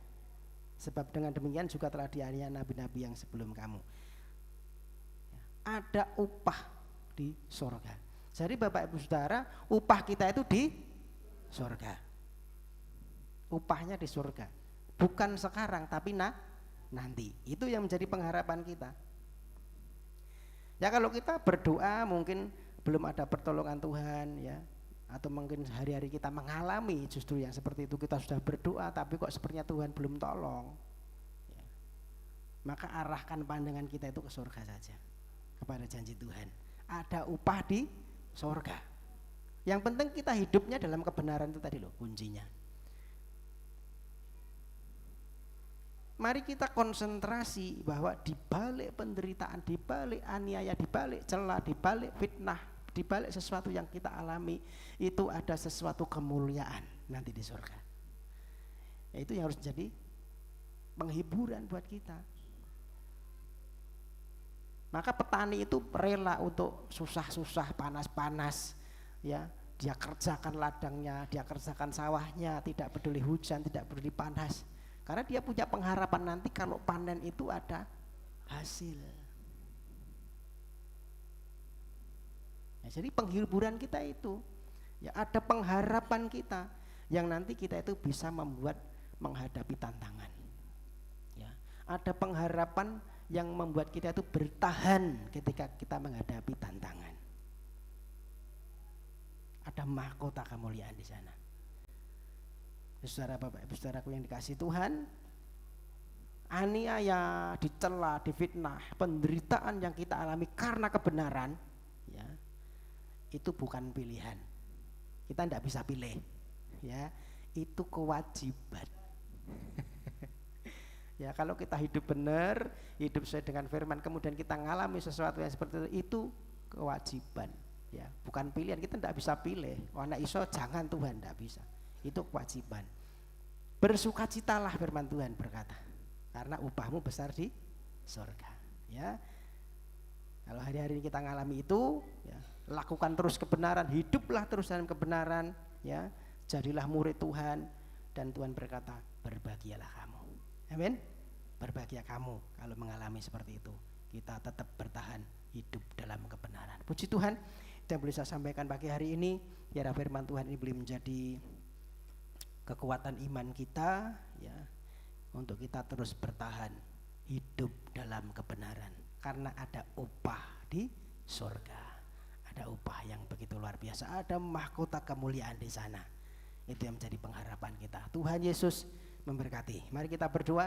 Sebab dengan demikian juga telah dianiaya nabi-nabi yang sebelum kamu. Ada upah di surga. Jadi Bapak Ibu Saudara, upah kita itu di surga. Upahnya di surga. Bukan sekarang tapi nanti. Itu yang menjadi pengharapan kita. Ya kalau kita berdoa mungkin belum ada pertolongan Tuhan ya, atau mungkin hari-hari kita mengalami justru yang seperti itu, kita sudah berdoa tapi kok sepertinya Tuhan belum tolong ya. Maka arahkan pandangan kita itu ke surga saja, kepada janji Tuhan. Ada upah di surga. Yang penting kita hidupnya dalam kebenaran itu tadi loh kuncinya. Mari kita konsentrasi bahwa di balik penderitaan, di balik aniaya, di balik celah, di balik fitnah, di balik sesuatu yang kita alami itu ada sesuatu kemuliaan nanti di surga. Ya, itu yang harus jadi penghiburan buat kita. Maka petani itu rela untuk susah-susah, panas-panas, ya, dia kerjakan ladangnya, dia kerjakan sawahnya, tidak peduli hujan, tidak peduli panas. Karena dia punya pengharapan nanti kalau panen itu ada hasil. Ya, jadi penghiburan kita itu, ya ada pengharapan kita yang nanti kita itu bisa membuat menghadapi tantangan. Ya, ada pengharapan yang membuat kita itu bertahan ketika kita menghadapi tantangan. Ada mahkota kemuliaan di sana. Saudara Bapak Ibu saudaraku yang dikasihi Tuhan, aniaya, dicela, difitnah, penderitaan yang kita alami karena kebenaran, ya, itu bukan pilihan. Kita tidak bisa pilih, ya, itu kewajiban. Ya, kalau kita hidup benar, hidup sesuai dengan firman, kemudian kita mengalami sesuatu yang seperti itu kewajiban, ya, bukan pilihan. Kita tidak bisa pilih. Wana iso jangan Tuhan, tidak bisa. Itu kewajiban. Bersukacitalah firman Tuhan berkata, karena upahmu besar di surga. Ya, kalau hari-hari kita mengalami itu, ya, lakukan terus kebenaran, hiduplah terus dalam kebenaran, ya, jadilah murid Tuhan, dan Tuhan berkata, berbahagialah kamu. Amin. Berbahagia kamu kalau mengalami seperti itu. Kita tetap bertahan hidup dalam kebenaran. Puji Tuhan, yang boleh saya sampaikan pagi hari ini, biar firman Tuhan ini boleh menjadi kekuatan iman kita, ya, untuk kita terus bertahan hidup dalam kebenaran, karena ada upah di surga, ada upah yang begitu luar biasa, ada mahkota kemuliaan di sana. Itu yang menjadi pengharapan kita. Tuhan Yesus memberkati. Mari kita berdoa.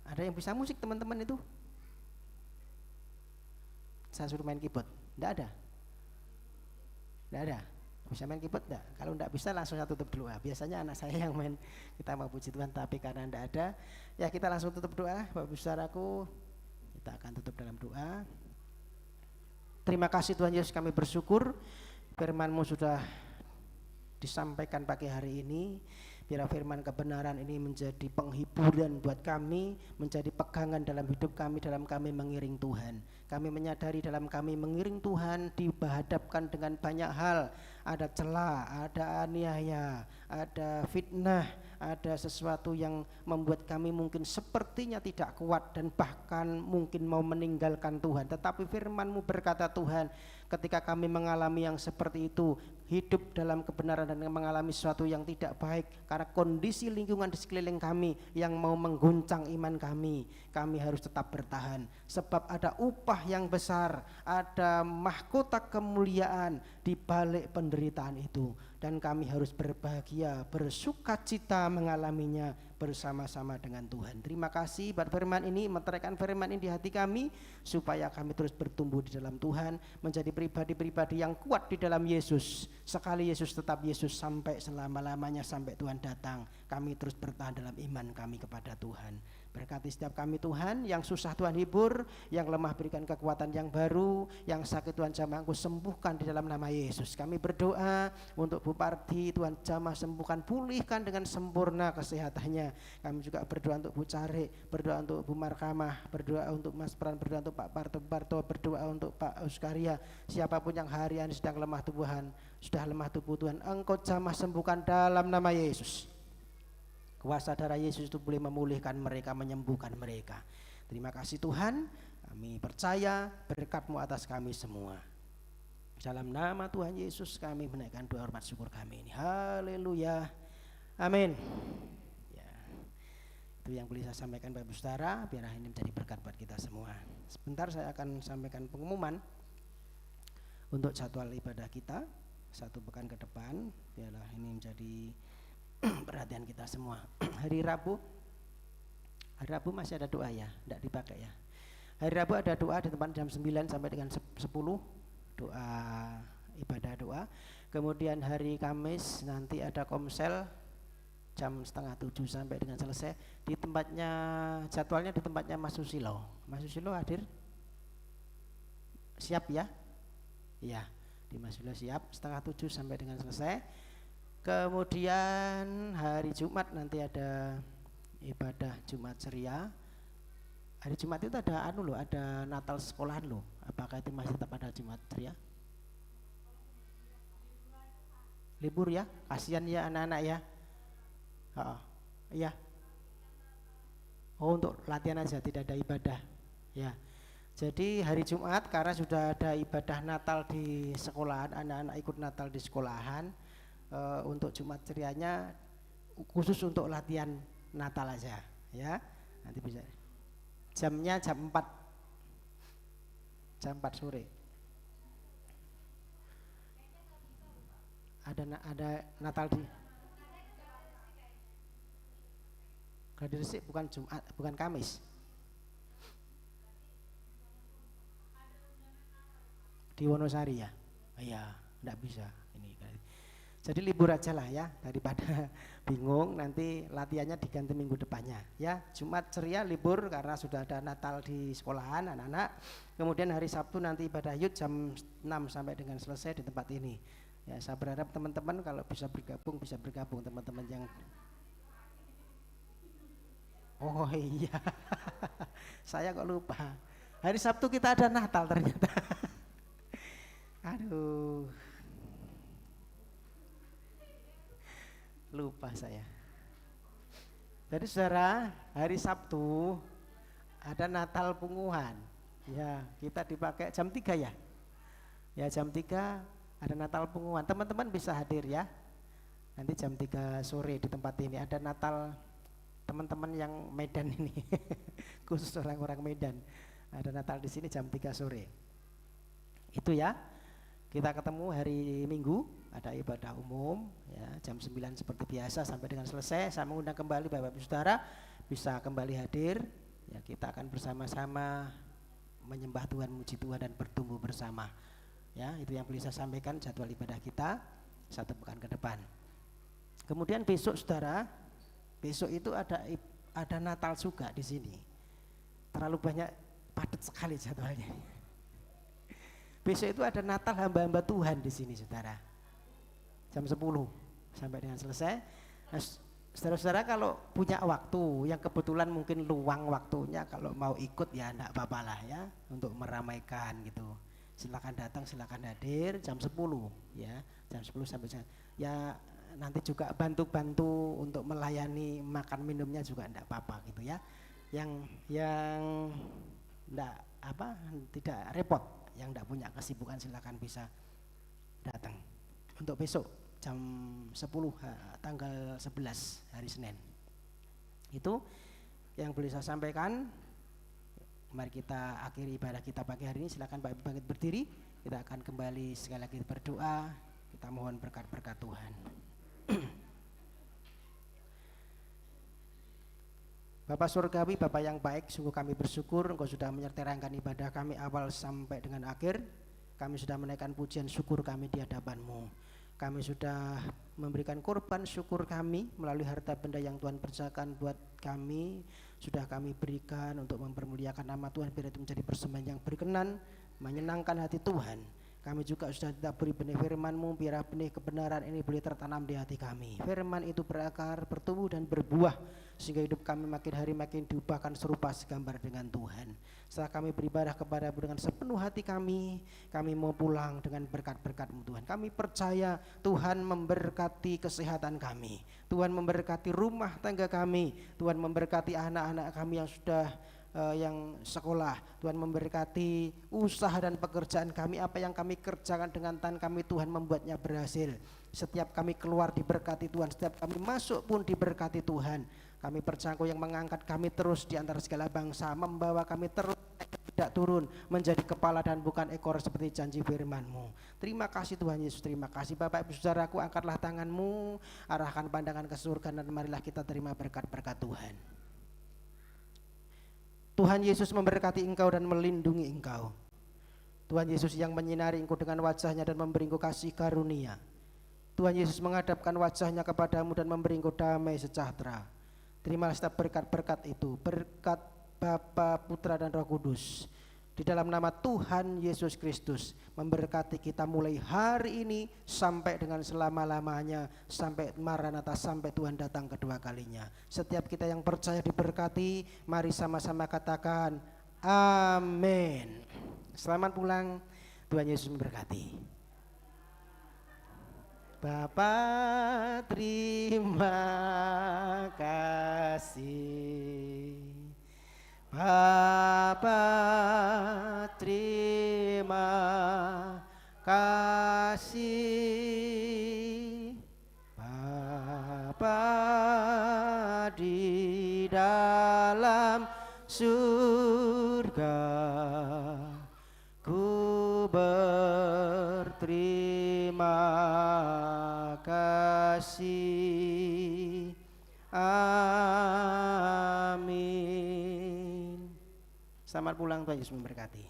Ada yang bisa musik teman-teman itu? Saya suruh main keyboard? Tidak ada? Tidak ada? Bisa main keyboard enggak? Kalau enggak bisa langsung saya tutup doa. Biasanya anak saya yang main, kita mau puji Tuhan, tapi karena enggak ada, ya kita langsung tutup doa. Bapak Ibu saudaraku, kita akan tutup dalam doa. Terima kasih Tuhan Yesus, kami bersyukur firman-Mu sudah disampaikan pagi hari ini. Biar firman kebenaran ini menjadi penghiburan buat kami, menjadi pegangan dalam hidup kami, dalam kami mengiring Tuhan. Kami menyadari dalam kami mengiring Tuhan dihadapkan dengan banyak hal. Ada celah, ada aniaya, ada fitnah, ada sesuatu yang membuat kami mungkin sepertinya tidak kuat dan bahkan mungkin mau meninggalkan Tuhan. Tetapi firman-Mu berkata Tuhan, ketika kami mengalami yang seperti itu, hidup dalam kebenaran dan mengalami sesuatu yang tidak baik karena kondisi lingkungan di sekeliling kami yang mau mengguncang iman kami harus tetap bertahan. Sebab ada upah yang besar, ada mahkota kemuliaan di balik penderitaan itu, dan kami harus berbahagia, bersukacita mengalaminya bersama-sama dengan Tuhan. Terima kasih buat firman ini, meteraikan firman ini di hati kami supaya kami terus bertumbuh di dalam Tuhan, menjadi pribadi-pribadi yang kuat di dalam Yesus. Sekali Yesus tetap Yesus sampai selama-lamanya, sampai Tuhan datang, kami terus bertahan dalam iman kami kepada Tuhan. Berkati setiap kami Tuhan, yang susah Tuhan hibur, yang lemah berikan kekuatan yang baru, yang sakit Tuhan jamah Engkau sembuhkan di dalam nama Yesus. Kami berdoa untuk Bu Parti, Tuhan jamah sembuhkan, pulihkan dengan sempurna kesehatannya. Kami juga berdoa untuk Bu Cari, berdoa untuk Bu Markamah, berdoa untuk Mas Pran, berdoa untuk Pak Parto, berdoa untuk Pak Uskaria. Siapapun yang harian sedang lemah tubuhan, sudah lemah tubuh Tuhan, Engkau jamah sembuhkan dalam nama Yesus. Kuasa darah Yesus itu boleh memulihkan mereka, menyembuhkan mereka. Terima kasih Tuhan, kami percaya berkat-Mu atas kami semua. Dalam nama Tuhan Yesus kami menaikkan doa hormat syukur kami ini. Haleluya. Amin. Ya, itu yang boleh saya sampaikan Bapak Ibu Saudara, biar ini menjadi berkat buat kita semua. Sebentar saya akan sampaikan pengumuman untuk jadwal ibadah kita 1 pekan ke depan, biarlah ini menjadi perhatian kita semua. Hari Rabu masih ada doa ya, tidak dipakai ya. Hari Rabu ada doa di tempat jam 9 sampai dengan 10, doa ibadah doa. Kemudian hari Kamis nanti ada komsel jam 6:30 sampai dengan selesai di tempatnya, jadwalnya di tempatnya Mas Susilo. Mas Susilo hadir? Siap ya? Iya, di Mas Susilo siap 6:30 sampai dengan selesai. Kemudian hari Jumat nanti ada ibadah Jumat ceria. Hari Jumat itu ada ada Natal sekolahan loh. Apakah itu masih tetap ada Jumat ceria? Libur ya, kasihan ya anak-anak ya. Iya. Oh, untuk latihan aja, tidak ada ibadah. Ya. Jadi hari Jumat karena sudah ada ibadah Natal di sekolahan, anak-anak ikut Natal di sekolahan. Untuk Jumat cerianya khusus untuk latihan Natal aja, ya. Nanti bisa. Jamnya jam 4 sore. Ada Natal di Gladi Resik, bukan Jumat, bukan Kamis. Di Wonosari ya. Iya, enggak bisa ini. Jadi libur aja lah ya, daripada bingung nanti latihannya diganti minggu depannya ya. Jumat ceria libur karena sudah ada Natal di sekolahan anak-anak. Kemudian hari Sabtu nanti ibadah Yud jam 6 sampai dengan selesai di tempat ini. Ya, saya berharap teman-teman kalau bisa bergabung teman-teman yang oh iya. Saya kok lupa. Hari Sabtu kita ada Natal ternyata. Aduh. Lupa saya. Jadi saudara, hari Sabtu ada Natal Punguhan. Ya, kita dipakai jam 3 ya. Ya, jam 3 ada Natal Punguhan. Teman-teman bisa hadir ya. Nanti jam 3 sore di tempat ini ada Natal teman-teman yang Medan ini. Khusus orang-orang Medan. Ada Natal di sini jam 3 sore. Itu ya. Kita ketemu hari Minggu, ada ibadah umum ya, jam 9 seperti biasa sampai dengan selesai. Saya mengundang kembali Bapak Ibu Saudara bisa kembali hadir ya, kita akan bersama-sama menyembah Tuhan, muji Tuhan dan bertumbuh bersama. Ya, itu yang boleh saya sampaikan jadwal ibadah kita 1 pekan ke depan. Kemudian besok Saudara, besok itu ada Natal juga di sini. Terlalu banyak, padat sekali jadwalnya. Besok itu ada Natal hamba-hamba Tuhan di sini saudara, jam 10 sampai dengan selesai. Nah, saudara-saudara kalau punya waktu, yang kebetulan mungkin luang waktunya, kalau mau ikut ya enggak apa-apa lah ya, untuk meramaikan gitu. Silakan datang, silakan hadir jam 10 ya, jam 10 sampai ya, nanti juga bantu-bantu untuk melayani makan minumnya juga enggak apa-apa gitu ya. Yang enggak tidak repot. Yang tidak punya kesibukan silakan bisa datang. Untuk besok jam 10 tanggal 11 hari Senin. Itu yang boleh saya sampaikan. Mari kita akhiri ibadah kita pagi hari ini. Silakan Bapak Ibu bangkit berdiri. Kita akan kembali sekali lagi berdoa. Kita mohon berkat-berkat Tuhan. Bapak Surgawi, Bapak yang baik, sungguh kami bersyukur Engkau sudah menyertai rangkaian ibadah kami awal sampai dengan akhir. Kami sudah menaikkan pujian syukur kami di hadapan-Mu. Kami sudah memberikan korban syukur kami melalui harta benda yang Tuhan percayakan buat kami. Sudah kami berikan untuk mempermuliakan nama Tuhan, biar itu menjadi persembahan yang berkenan, menyenangkan hati Tuhan. Kami juga sudah tidak beri benih firman-Mu, biar benih kebenaran ini boleh tertanam di hati kami. Firman itu berakar, bertumbuh dan berbuah, sehingga hidup kami makin hari makin diubahkan serupa segambar dengan Tuhan. Setelah kami beribadah kepada-Mu dengan sepenuh hati kami mau pulang dengan berkat-berkat-Mu Tuhan. Kami percaya Tuhan memberkati kesehatan kami, Tuhan memberkati rumah tangga kami, Tuhan memberkati anak-anak kami yang sudah yang sekolah. Tuhan memberkati usaha dan pekerjaan kami, apa yang kami kerjakan dengan tangan kami Tuhan membuatnya berhasil. Setiap kami keluar diberkati Tuhan, setiap kami masuk pun diberkati Tuhan. Kami percaya Engkau yang mengangkat kami terus di antara segala bangsa, membawa kami terus tidak turun, menjadi kepala dan bukan ekor seperti janji firman-Mu. Terima kasih Tuhan Yesus, terima kasih Bapak Ibu Saudaraku, angkatlah tangan-Mu, arahkan pandangan ke surga dan marilah kita terima berkat-berkat Tuhan. Tuhan Yesus memberkati engkau dan melindungi engkau. Tuhan Yesus yang menyinari engkau dengan wajahnya dan memberi engkau kasih karunia. Tuhan Yesus menghadapkan wajahnya kepadamu dan memberi engkau damai sejahtera. Terimalah setiap berkat-berkat itu, berkat Bapa, Putra dan Roh Kudus. Di dalam nama Tuhan Yesus Kristus memberkati kita mulai hari ini sampai dengan selama-lamanya, sampai Maranatha, sampai Tuhan datang kedua kalinya. Setiap kita yang percaya diberkati, mari sama-sama katakan amin. Selamat pulang, Tuhan Yesus memberkati. Bapa terima kasih, Bapa terima kasih, Bapa di dalam surga, ku berterima kasih. Amin. Selamat pulang, Tuhan Yesus memberkati.